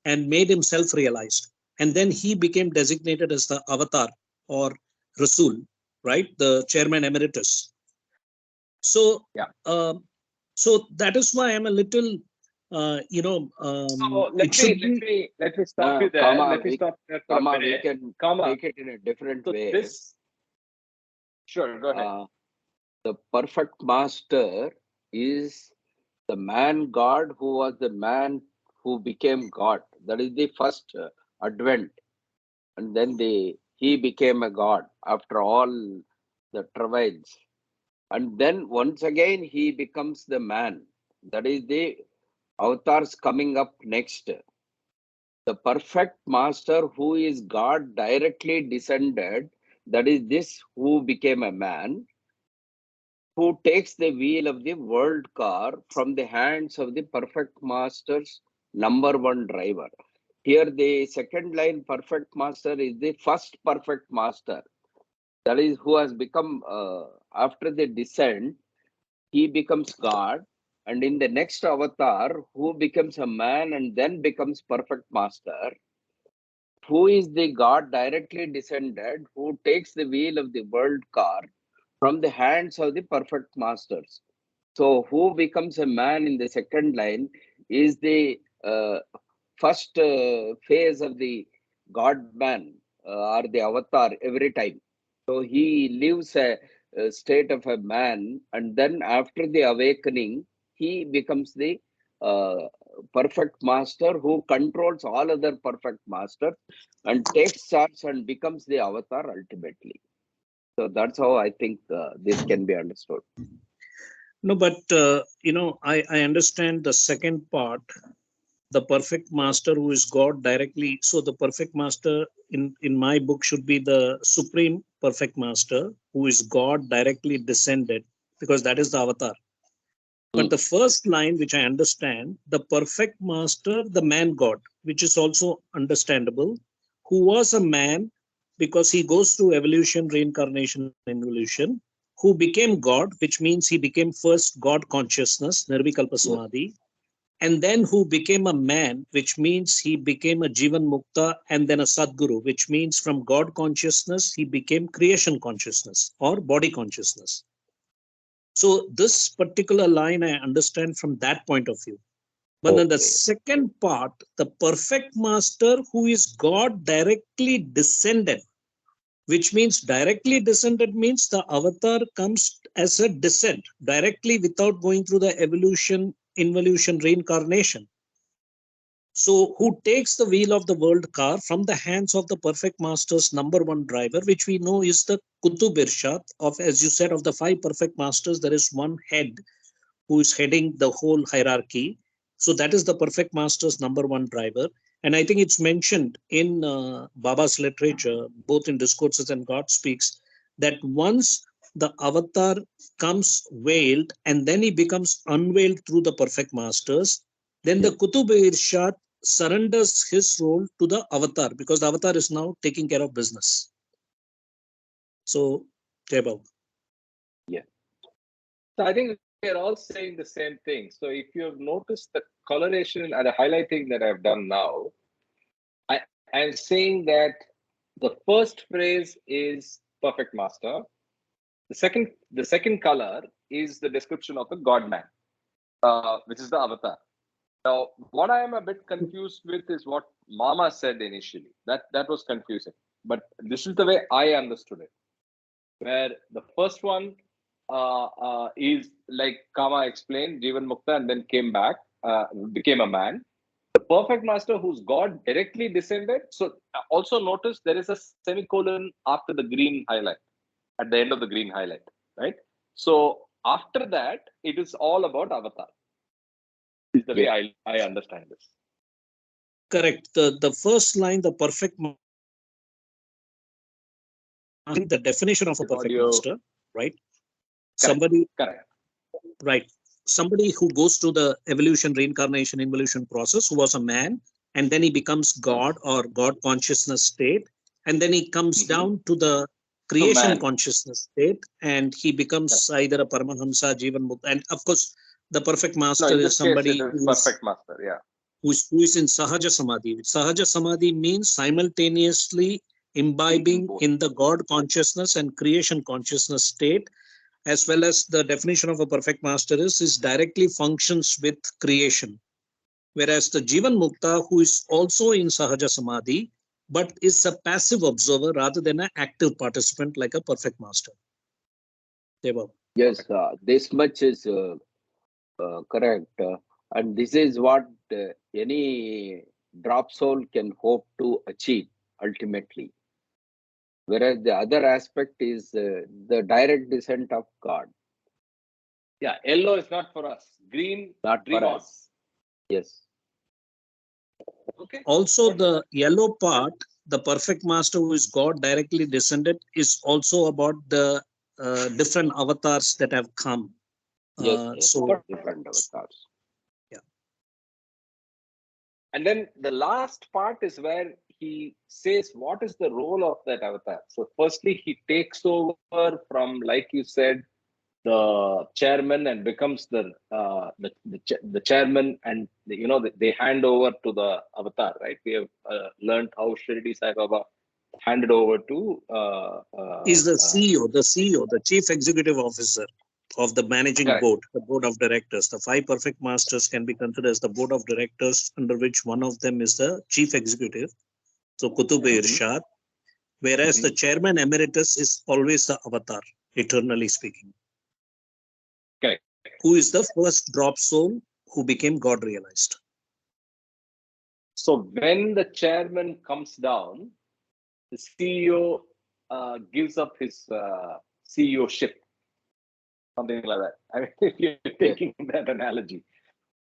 and made himself realized. And then he became designated as the avatar or Rasul, right? The chairman emeritus. So, Yeah. so that is why I'm a little, So it should be. let me stop you there. Let me stop there for a we minute. can take it in a different So way. this, sure, go ahead. The perfect master is the man God who was the man who became God. That is the first advent. And then he became a God after all the travails. And then once again he becomes the man. That is the avatars coming up next. The perfect master who is God directly descended, that is this who became a man, who takes the wheel of the world car from the hands of the perfect master's number one driver. Here, the second line, perfect master, is the first perfect master. That is who has become, after the descent, he becomes God. And in the next avatar, who becomes a man and then becomes perfect master, who is the God directly descended, who takes the wheel of the world car from the hands of the perfect masters. So, who becomes a man in the second line is the first phase of the God man or the avatar every time. So, he lives a state of a man, and then after the awakening, he becomes the uh, perfect master who controls all other perfect masters and takes charge and becomes the avatar ultimately. So that's how I think this can be understood. No, but I understand the second part, the perfect master who is God directly. So the perfect master in my book should be the supreme perfect master who is God directly descended, because that is the avatar. But the first line, which I understand, the perfect master, the man God, which is also understandable, who was a man because he goes through evolution, reincarnation, and involution, who became God, which means he became first God consciousness, Nirvikalpa Samadhi, and then who became a man, which means he became a Jivan Mukta and then a Sadguru, which means from God consciousness, he became creation consciousness or body consciousness. So this particular line I understand from that point of view. But then the second part, the perfect master who is God directly descended, which means directly descended means the avatar comes as a descent directly without going through the evolution, involution, reincarnation. So, who takes the wheel of the world car from the hands of the perfect master's number one driver, which we know is the Kutub Irshad of, as you said, of the five perfect masters, there is one head who is heading the whole hierarchy. So, that is the perfect master's number one driver. And I think it's mentioned in Baba's literature, both in Discourses and God Speaks, that once the avatar comes veiled and then he becomes unveiled through the perfect masters, then the Kutub Irshad surrenders his role to the avatar, because the avatar is now taking care of business. So, Jai Baba. Yeah. So I think we're all saying the same thing. So if you've noticed the coloration and the highlighting that I've done now, I'm saying that The first phrase is perfect master. The second color is the description of the God man, which is the avatar. Now, what I am a bit confused with is what Mama said initially. That was confusing, but this is the way I understood it. Where the first one is like Kama explained, Jivan Mukta, and then came back, became a man. The perfect master whose God directly descended. So also notice there is a semicolon after the green highlight, at the end of the green highlight, right? So after that, it is all about avatar. Is the way I understand this. Correct. The first line, the perfect the definition of a perfect master, right? Somebody, correct. Right. Somebody who goes through the evolution, reincarnation, involution process, who was a man, and then he becomes God or God consciousness state, and then he comes down to the creation consciousness state, and he becomes either a Paramahamsa, Jivan Mukta, and of course, the perfect master is somebody who is perfect master, yeah, who is in Sahaja Samadhi. Sahaja Samadhi means simultaneously imbibing in the God consciousness and creation consciousness state, as well as the definition of a perfect master is directly functions with creation. Whereas the Jivan Mukta, who is also in Sahaja Samadhi, but is a passive observer rather than an active participant like a perfect master. Deva. Yes, this much is correct. And this is what any drop soul can hope to achieve ultimately. Whereas the other aspect is the direct descent of God. Yeah, yellow is not for us. Green, not dream for on. us. Yes. Okay. Also, the yellow part, the perfect master who is God directly descended, is also about the different avatars that have come. Yes, so different avatars. Yeah. And then the last part is where he says what is the role of that avatar. So firstly, he takes over from, like you said, the chairman and becomes the chairman, and they hand over to the avatar, right? We have learned how Shirdi Sai Baba handed over to is the CEO, the Chief Executive Officer of the managing board, the board of directors. The 5 perfect masters can be considered as the board of directors, under which one of them is the chief executive, so Kutub-e-Irshad, whereas the chairman emeritus is always the avatar, eternally speaking. Correct. Who is the first drop soul who became God realized. So when the chairman comes down, the CEO gives up his CEO-ship, something like that. I mean, if you're taking that analogy,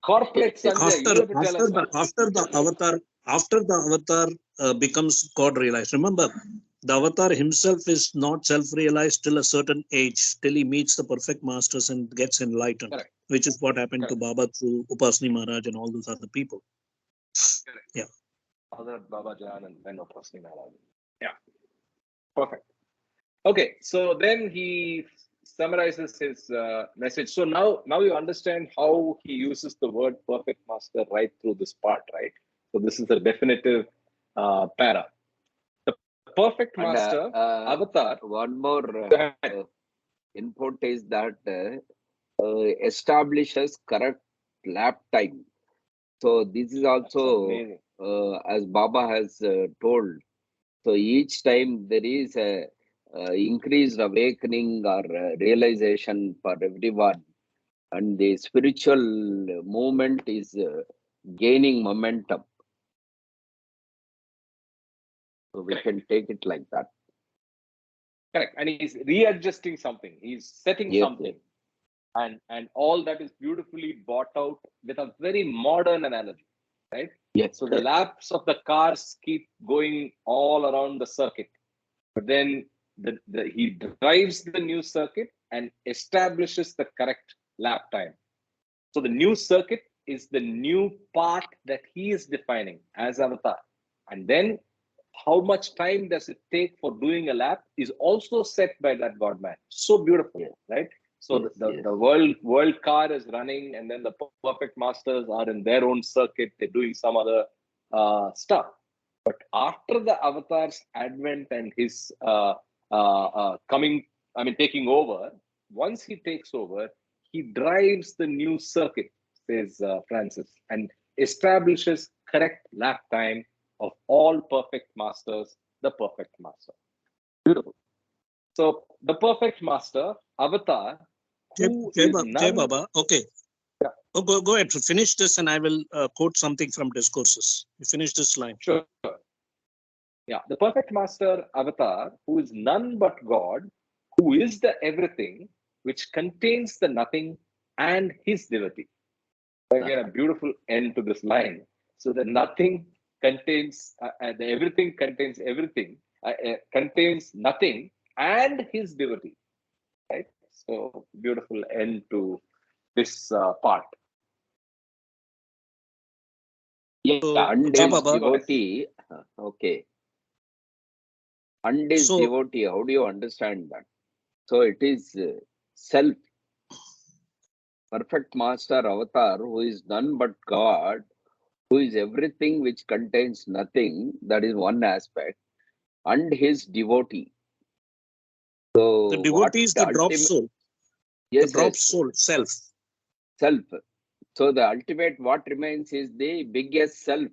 corporate Sanjay, you have to tell us after the avatar becomes God realized. Remember, the avatar himself is not self-realized till a certain age, till he meets the perfect masters and gets enlightened. Correct. Which is what happened to Baba through Upasani Maharaj and all those other people. Correct. Yeah. Other Baba Jan and then Upasani Maharaj. Yeah. Perfect. Okay, so then he summarizes his message. So now you understand how he uses the word perfect master right through this part, right? So this is a definitive para. The perfect master avatar. One more input is that establishes correct lap time. So this is also, as Baba has told, so each time there is a increased awakening or realization for everyone, and the spiritual movement is gaining momentum. So we can take it like that. Correct. And he's readjusting something. He's setting something. Yes. And all that is beautifully brought out with a very modern analogy, right? Yes. So the laps of the cars keep going all around the circuit. But then he drives the new circuit and establishes the correct lap time. So the new circuit is the new path that he is defining as avatar. And then how much time does it take for doing a lap is also set by that God man. So beautiful, right? So the world car is running, and then the perfect masters are in their own circuit. They're doing some other stuff. But after the avatar's advent and his taking over, once he takes over, he drives the new circuit, says Francis, and establishes correct lap time of all perfect masters, the perfect master. Beautiful. So the perfect master, avatar, who is Jai none. Baba. Okay. Yeah. Oh, go ahead. Finish this and I will quote something from Discourses. You finish this line. Sure. Yeah, the perfect master avatar, who is none but God, who is the everything, which contains the nothing and his divinity. Again, a beautiful end to this line. So the nothing contains, the everything contains everything, contains nothing and his divinity. Right? So beautiful end to this part. Yeah, So, and Jai his Baba. devotee. Okay. And his So, devotee, how do you understand that? So it is self, perfect master avatar, who is none but God, who is everything which contains nothing. That is one aspect. And his devotee. the So what devotee is the the drop ultimate? soul. The Yes, drop yes, soul, self. self. So the ultimate what remains is the biggest self.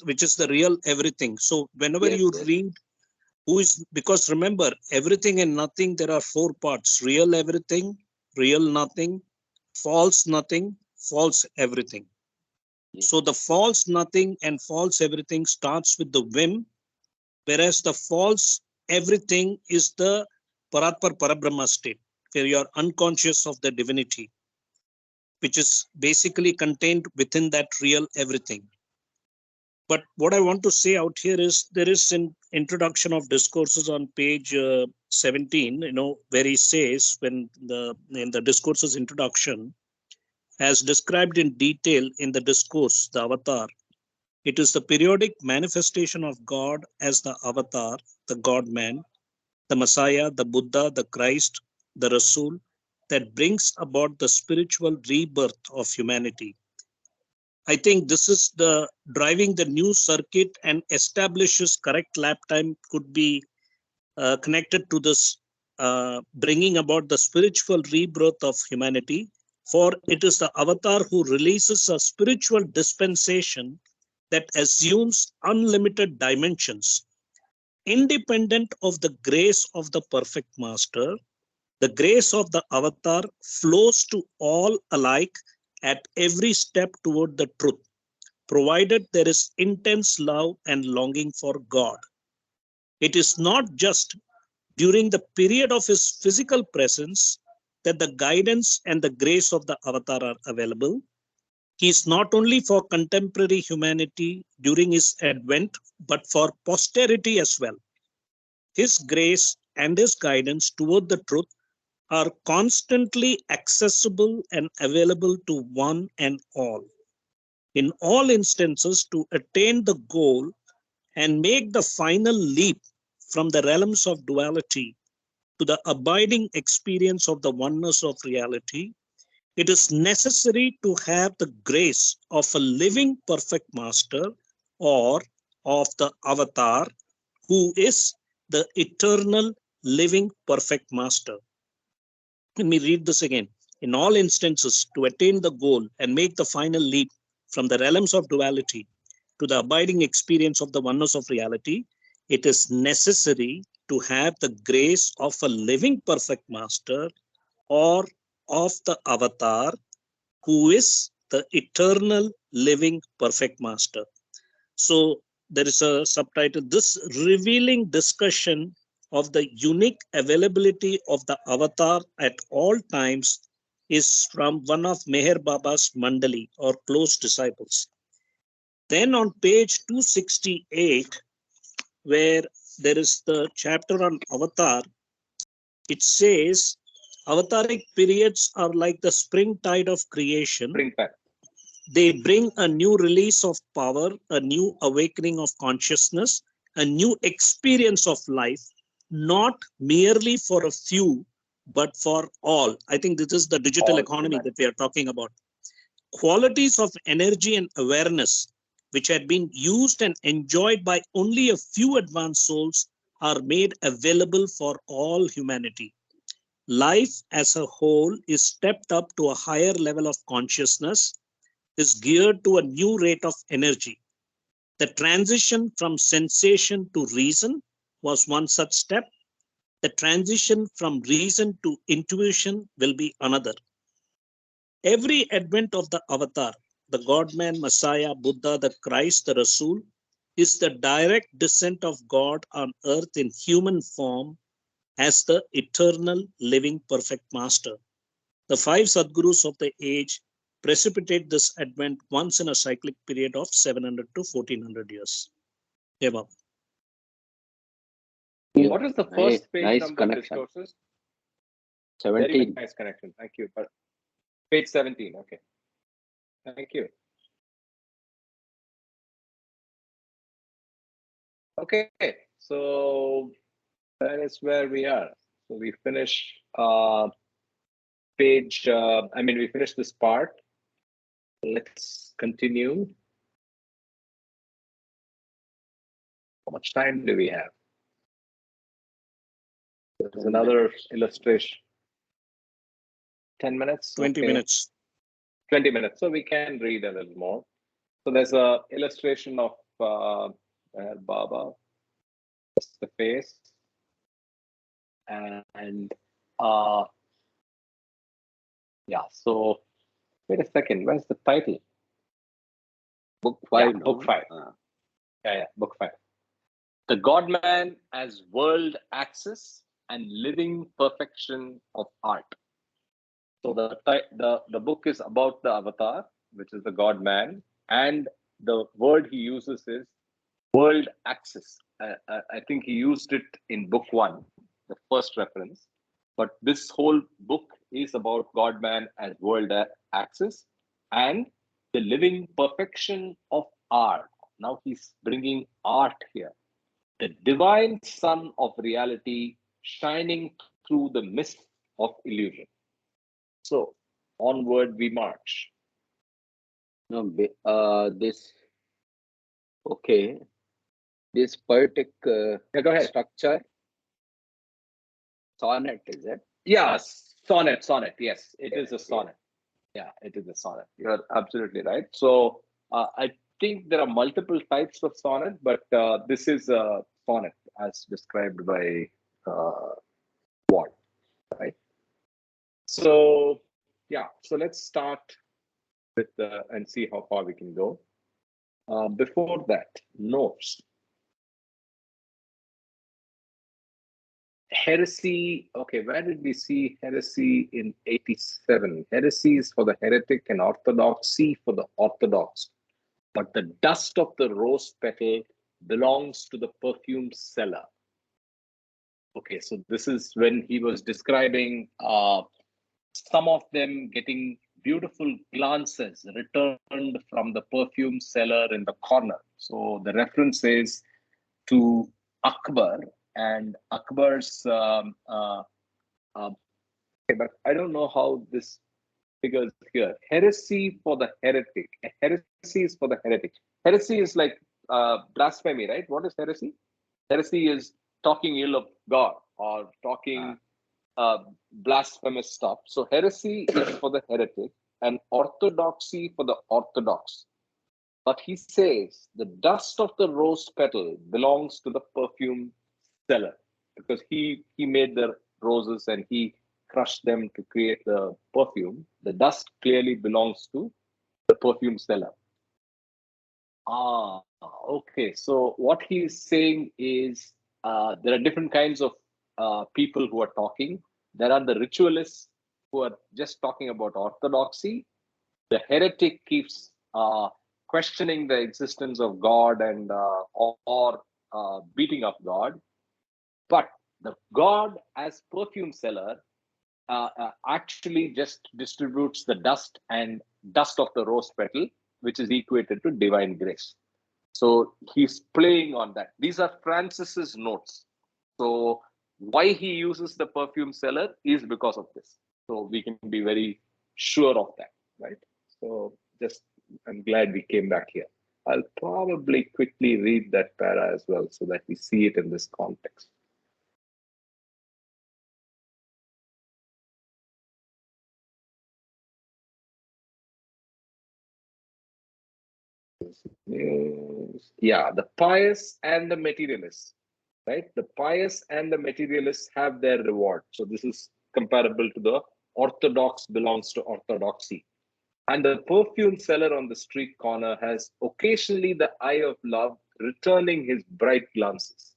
Which is the real everything. So whenever Yes, you yes. read who is, because remember, everything and nothing, there are four parts: real everything, real nothing, false nothing, false everything. Yes. So the false nothing and false everything starts with the whim, whereas the false everything is the Paratpar Parabrahma state, where you are unconscious of the divinity, which is basically contained within that real everything. But what I want to say out here is there is an introduction of Discourses on page 17, where he says, when in the Discourses introduction, as described in detail in the discourse, the avatar, it is the periodic manifestation of God as the avatar, the God-man, the Messiah, the Buddha, the Christ, the Rasul, that brings about the spiritual rebirth of humanity. I think this is the driving the new circuit and establishes correct lap time could be connected to this bringing about the spiritual rebirth of humanity. For it is the avatar who releases a spiritual dispensation that assumes unlimited dimensions, independent of the grace of the perfect master. The grace of the avatar flows to all alike at every step toward the truth, provided there is intense love and longing for God. It is not just during the period of his physical presence that the guidance and the grace of the avatar are available. He is not only for contemporary humanity during his advent, but for posterity as well. His grace and his guidance toward the truth are constantly accessible and available to one and all. In all instances, to attain the goal and make the final leap from the realms of duality to the abiding experience of the oneness of reality, it is necessary to have the grace of a living perfect master or of the avatar who is the eternal living perfect master. Let me read this again. In all instances, to attain the goal and make the final leap from the realms of duality to the abiding experience of the oneness of reality, it is necessary to have the grace of a living perfect master or of the avatar who is the eternal living perfect master. So there is a subtitle, this revealing discussion of the unique availability of the avatar at all times is from one of Meher Baba's Mandali or close disciples. Then on page 268, where there is the chapter on avatar, it says, avataric periods are like the spring tide of creation. Springtime. They bring a new release of power, a new awakening of consciousness, a new experience of life, not merely for a few, but for all. I think this is the digital All economy humanity. that we are talking about. Qualities of energy and awareness, which had been used and enjoyed by only a few advanced souls, are made available for all humanity. Life as a whole is stepped up to a higher level of consciousness, is geared to a new rate of energy. The transition from sensation to reason was one such step. The transition from reason to intuition will be another. Every advent of the avatar, the God-man, Messiah, Buddha, the Christ, the Rasul, is the direct descent of God on earth in human form as the eternal, living, perfect master. The five Sadgurus of the age precipitate this advent once in a cyclic period of 700 to 1400 years. Yeah, Bob. What is the first page Nice number connection. discourses? 17. Very nice connection. Thank you. But page 17. Okay. Thank you. Okay. So that is where we are. So we finish page. We finished this part. Let's continue. How much time do we have? There's another illustration. 10 minutes? 20 Okay. minutes. 20 minutes. So we can read a little more. So there's a illustration of Baba, the face, and yeah. So wait a second. Where's the title? Book 5. Yeah, book 5. Yeah, book 5. The God-man as world axis and living perfection of art. So the book is about the avatar, which is the God-man, and the word he uses is world axis. I think he used it in book 1, the first reference. But this whole book is about God-man as world axis and the living perfection of art. Now he's bringing art here. The divine sun of reality shining through the mist of illusion. So onward we march. No, this, okay, this poetic Yeah, go ahead. structure, sonnet, is it? Yeah, sonnet. Yes, it is a sonnet. Yeah, it is a sonnet. You're absolutely right. So I think there are multiple types of sonnet, but this is a sonnet as described by Watt, right? So yeah, so let's start with and see how far we can go. Before that, notes. Heresy. Okay, where did we see heresy in 87? Heresy is for the heretic and orthodoxy for the orthodox. But the dust of the rose petal belongs to the perfume seller. Okay, so this is when he was describing some of them getting beautiful glances returned from the perfume seller in the corner. So the reference is to Akbar and Akbar's. But I don't know how this figures here. Heresy for the heretic. Heresy is for the heretic. Heresy is like blasphemy, right? What is heresy? Heresy is talking ill of God or talking blasphemous stuff. So heresy is for the heretic and orthodoxy for the orthodox. But he says the dust of the rose petal belongs to the perfume seller because he made the roses and he crushed them to create the perfume. The dust clearly belongs to the perfume seller. Okay. So what he's saying is there are different kinds of people who are talking. There are the ritualists who are just talking about orthodoxy. The heretic keeps questioning the existence of God and or beating up God. But the God as perfume seller actually just distributes the dust and dust of the rose petal, which is equated to divine grace. So he's playing on that. These are Francis's notes. So why he uses the perfume seller is because of this. So we can be very sure of that, right? So just, I'm glad we came back here. I'll probably quickly read that para as well so that we see it in this context. Yeah, the pious and the materialists, right? The pious and the materialists have their reward. So this is comparable to the orthodox belongs to orthodoxy. And the perfume seller on the street corner has occasionally the eye of love returning his bright glances.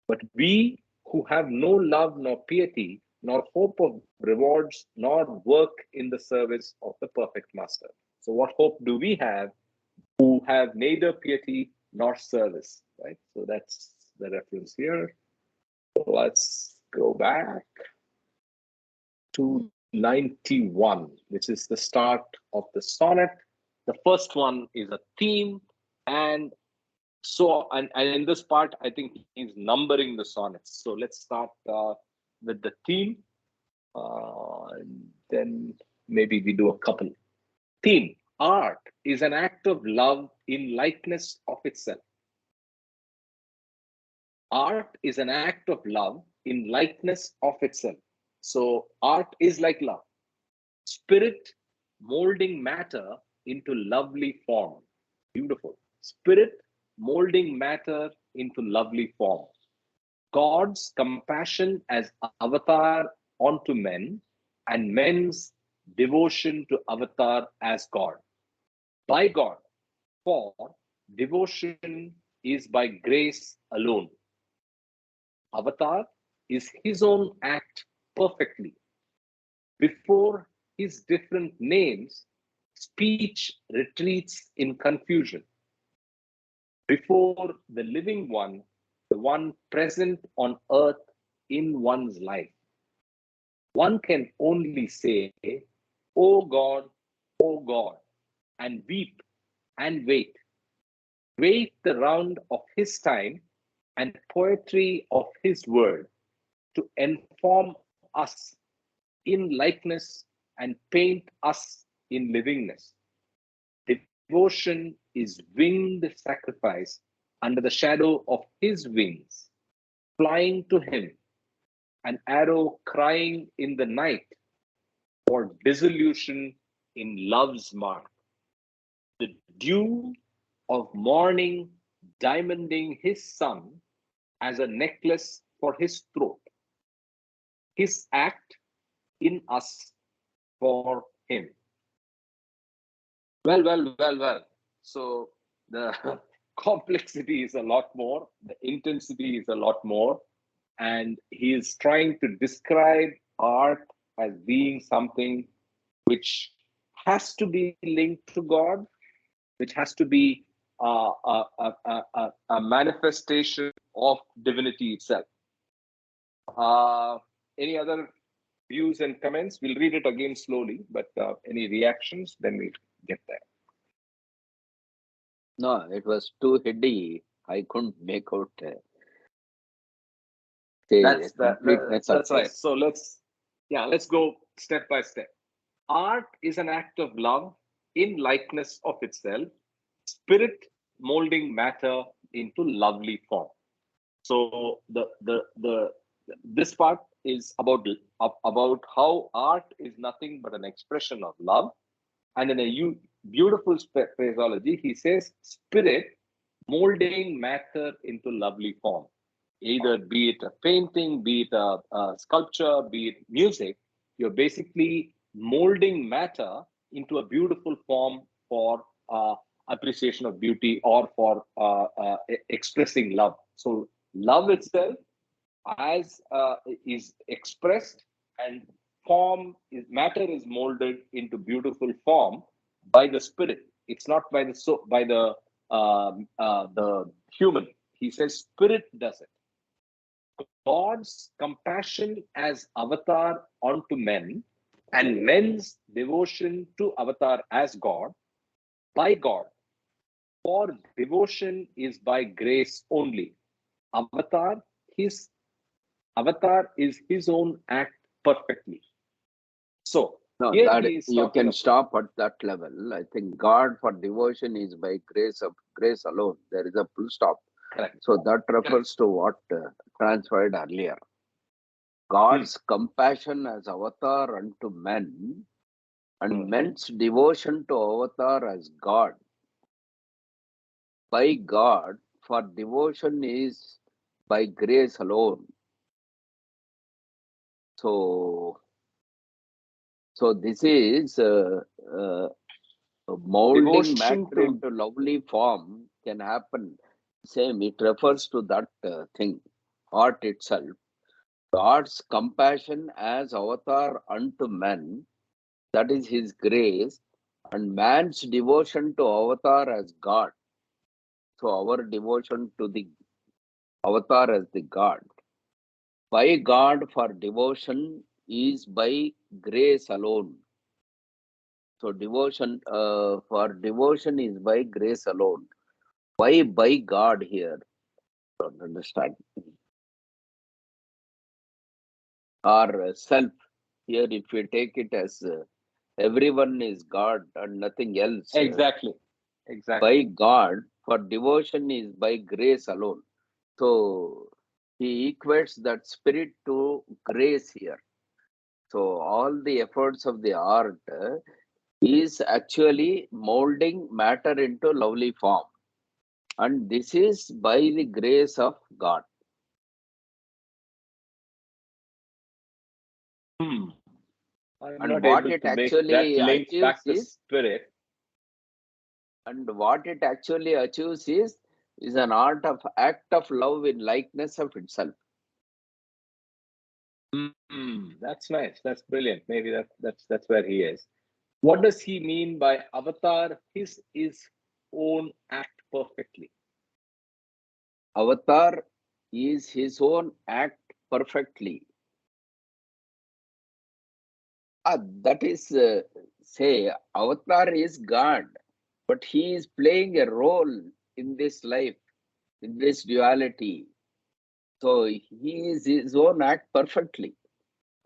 But we who have no love nor piety, nor hope of rewards, nor work in the service of the perfect master. So, what hope do we have who have neither piety nor service? Right? So, that's the reference here. Let's go back to 91, which is the start of the sonnet. The first one is a theme, and so and in this part, I think he's numbering the sonnets. So let's start with the theme, and then maybe we do a couple. Theme: art is an act of love in likeness of itself. Art is an act of love in likeness of itself. So art is like love. Spirit molding matter into lovely form. Beautiful. Spirit molding matter into lovely form. God's compassion as avatar onto men, and men's devotion to avatar as God. By God, for devotion is by grace alone. Avatar is his own act perfectly. Before his different names, speech retreats in confusion. Before the living one, the one present on earth in one's life, one can only say, O God, and weep and wait. Wait the round of his time and poetry of his word to inform us in likeness and paint us in livingness. Devotion is winged sacrifice under the shadow of his wings, flying to him, an arrow crying in the night for dissolution in love's mark. The dew of morning diamonding his sun as a necklace for his throat. His act in us for him. Well. So the complexity is a lot more, the intensity is a lot more, and he is trying to describe art as being something which has to be linked to God, which has to be a manifestation of divinity itself. Any other views and comments? We'll read it again slowly, but any reactions? Then we'll get there. No, it was too heady. I couldn't make out That's right. So let's go step by step. Art is an act of love in likeness of itself, spirit molding matter into lovely form. So the this part is about how art is nothing but an expression of love, and in a beautiful phraseology, he says spirit molding matter into lovely form. Either be it a painting, be it a sculpture, be it music, you're basically molding matter into a beautiful form for appreciation of beauty or for expressing love. So love itself as is expressed, and matter is molded into beautiful form by the spirit. It's not by the human. He says spirit does it. God's compassion as avatar onto men, and men's devotion to avatar as God, by God. For devotion is by grace only. Avatar, his avatar is his own act perfectly. So No, Here that he is you talking can about. stop at that level. I think God for devotion is by grace alone. There is a full stop. Correct. So that refers to what transpired earlier. God's compassion as avatar unto men, and men's devotion to avatar as God. By God, for devotion is by grace alone. So this is molding Devotion matter to into lovely form can happen. Same, it refers to that thing, art itself. God's compassion as avatar unto men, that is his grace, and man's devotion to avatar as God. So our devotion to the avatar as the God. By God for devotion is by grace alone. So devotion for devotion is by grace alone. Why by God here? Don't understand. Or self. Here, if we take it as everyone is God and nothing else. exactly. By God, for devotion is by grace alone. So he equates that spirit to grace here. So all the efforts of the art is actually molding matter into lovely form. And this is by the grace of God. I'm And not what able it to make that actually link back achieves to is, spirit. and what it actually achieves is an act of love in likeness of itself. That's nice. That's brilliant. Maybe that's where he is. What does he mean by avatar? His own act perfectly. Avatar is his own act perfectly. That is, say, avatar is God, but he is playing a role in this life, in this duality. So he is his own act perfectly.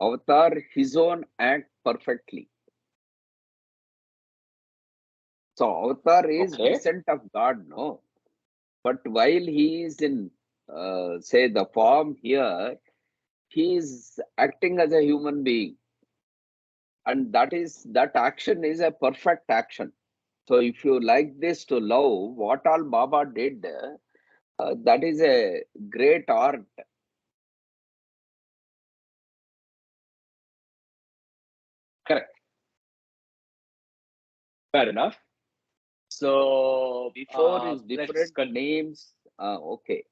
Avatar, his own act perfectly. So avatar is descent of God, no? But while he is in, say, the form here, he is acting as a human being. And that action is a perfect action. So if you like this to love, what all Baba did, that is a great art. Correct. Fair enough. So Before his different names, okay.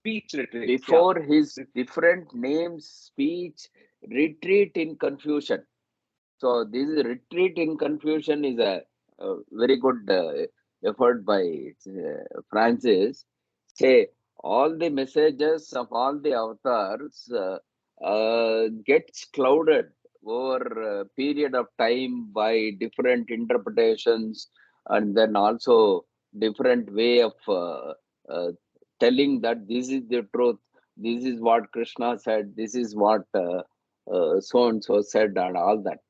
Speech retreat. Before his different names, speech, retreat in confusion. So this retreat in confusion is a very good effort by Francis. Say all the messages of all the avatars gets clouded over a period of time by different interpretations, and then also different way of telling that this is the truth, this is what Krishna said, this is what so and so said, and all that.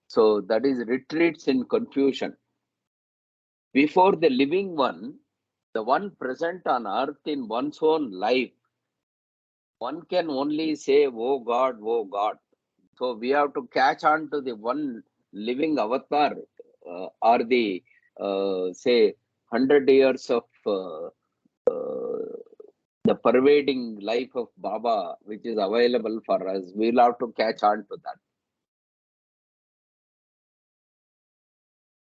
So that is retreats in confusion. Before the living one, the one present on earth in one's own life, one can only say, oh God, oh God. So we have to catch on to the one living avatar or the, say, 100 years of the pervading life of Baba, which is available for us. We'll have to catch on to that.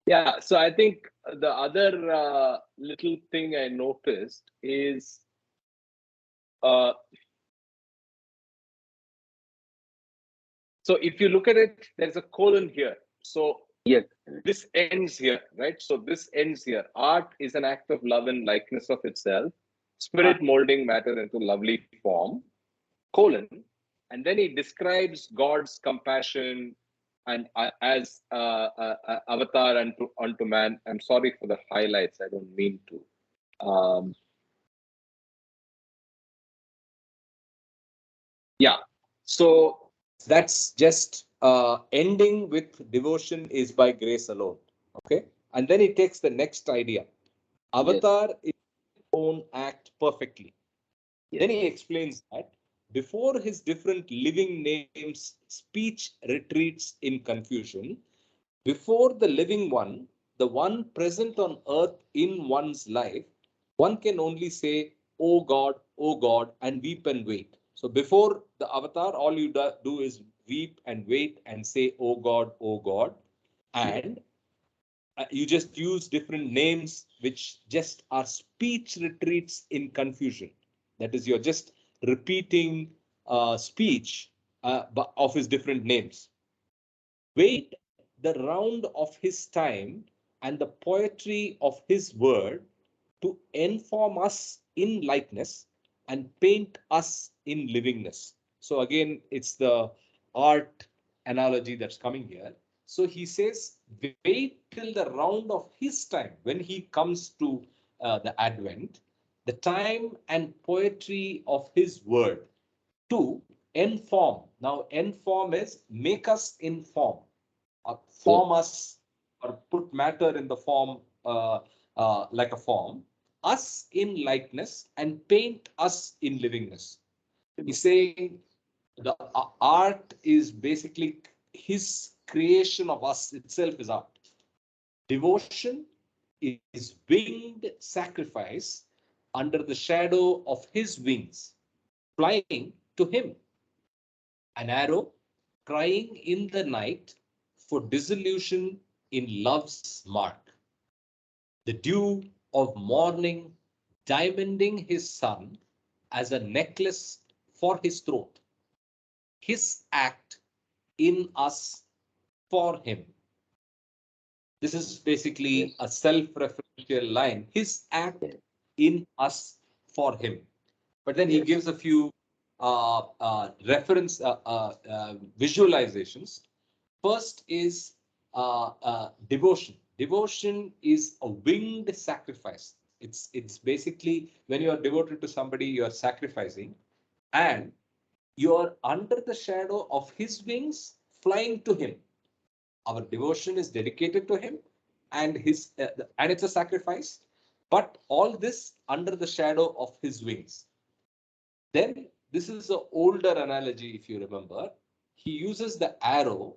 Yeah, so I think the other little thing I noticed is so if you look at it, there's a colon here. So yes, this ends here, right? So this ends here. Art is an act of love and likeness of itself. Spirit molding matter into lovely form, colon. And then he describes God's compassion and as avatar unto man. I'm sorry for the highlights. I don't mean to. Yeah. So that's just ending with devotion is by grace alone. Okay. And then he takes the next idea. Avatar is his own act perfectly. Then he explains that before his different living names, speech retreats in confusion. Before the living one, the one present on earth in one's life, one can only say, oh God, and weep and wait. So before the avatar, all you do is weep and wait and say, oh God. And you just use different names which just are speech retreats in confusion. That is, you're just repeating speech of his different names. Wait the round of his time and the poetry of his word to inform us in likeness and paint us in livingness. So again, it's the art analogy that's coming here. So he says, wait till the round of his time when he comes to the Advent, the time and poetry of his word to inform. Now, inform is make us inform, form us, or put matter in the form like a form, us in likeness, and paint us in livingness. He's saying the art is basically his creation of us itself is art. Devotion is winged sacrifice under the shadow of his wings, flying to him. An arrow crying in the night for dissolution in love's mark. The dew of morning diamonding his son as a necklace for his throat. His act in us for him. This is basically a self-referential line. His act in us for him. But then he gives a few reference visualizations. First is devotion. Devotion is a winged sacrifice. It's basically when you are devoted to somebody, you are sacrificing, and you are under the shadow of his wings, flying to him. Our devotion is dedicated to him, and and it's a sacrifice. But all this under the shadow of his wings. Then this is an older analogy, if you remember. He uses the arrow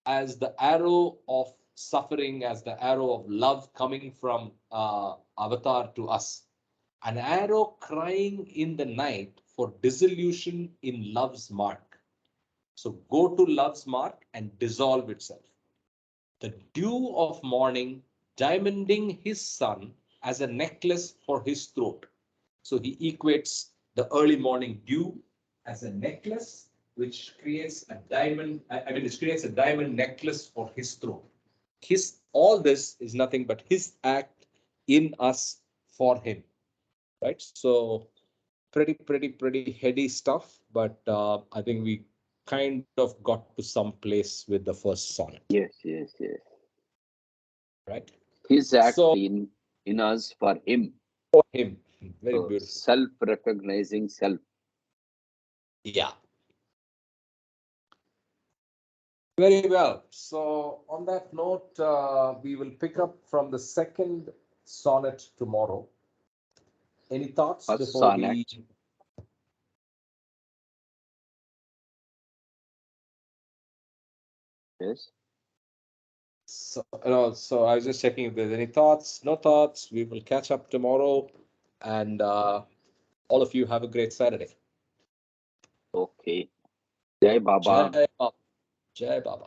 as the arrow of suffering, as the arrow of love coming from Avatar to us. An arrow crying in the night for dissolution in love's mark. So go to love's mark and dissolve itself. The dew of morning diamonding his son as a necklace for his throat. So he equates the early morning dew as a necklace, which creates a diamond. It creates a diamond necklace for his throat. All this is nothing but his act in us for him, right? So pretty heady stuff, but I think we kind of got to some place with the first sonnet. Yes. Right. His act So in us for him. for him, very So beautiful. self-recognizing self. Yeah. Very well. So on that note, we will pick up from the second sonnet tomorrow. Any thoughts First before sonnet. we? Yes. So I was just checking if there's any thoughts. No thoughts. We will catch up tomorrow, and all of you have a great Saturday. Okay. Jai Baba. Jai Baba. Jai Baba.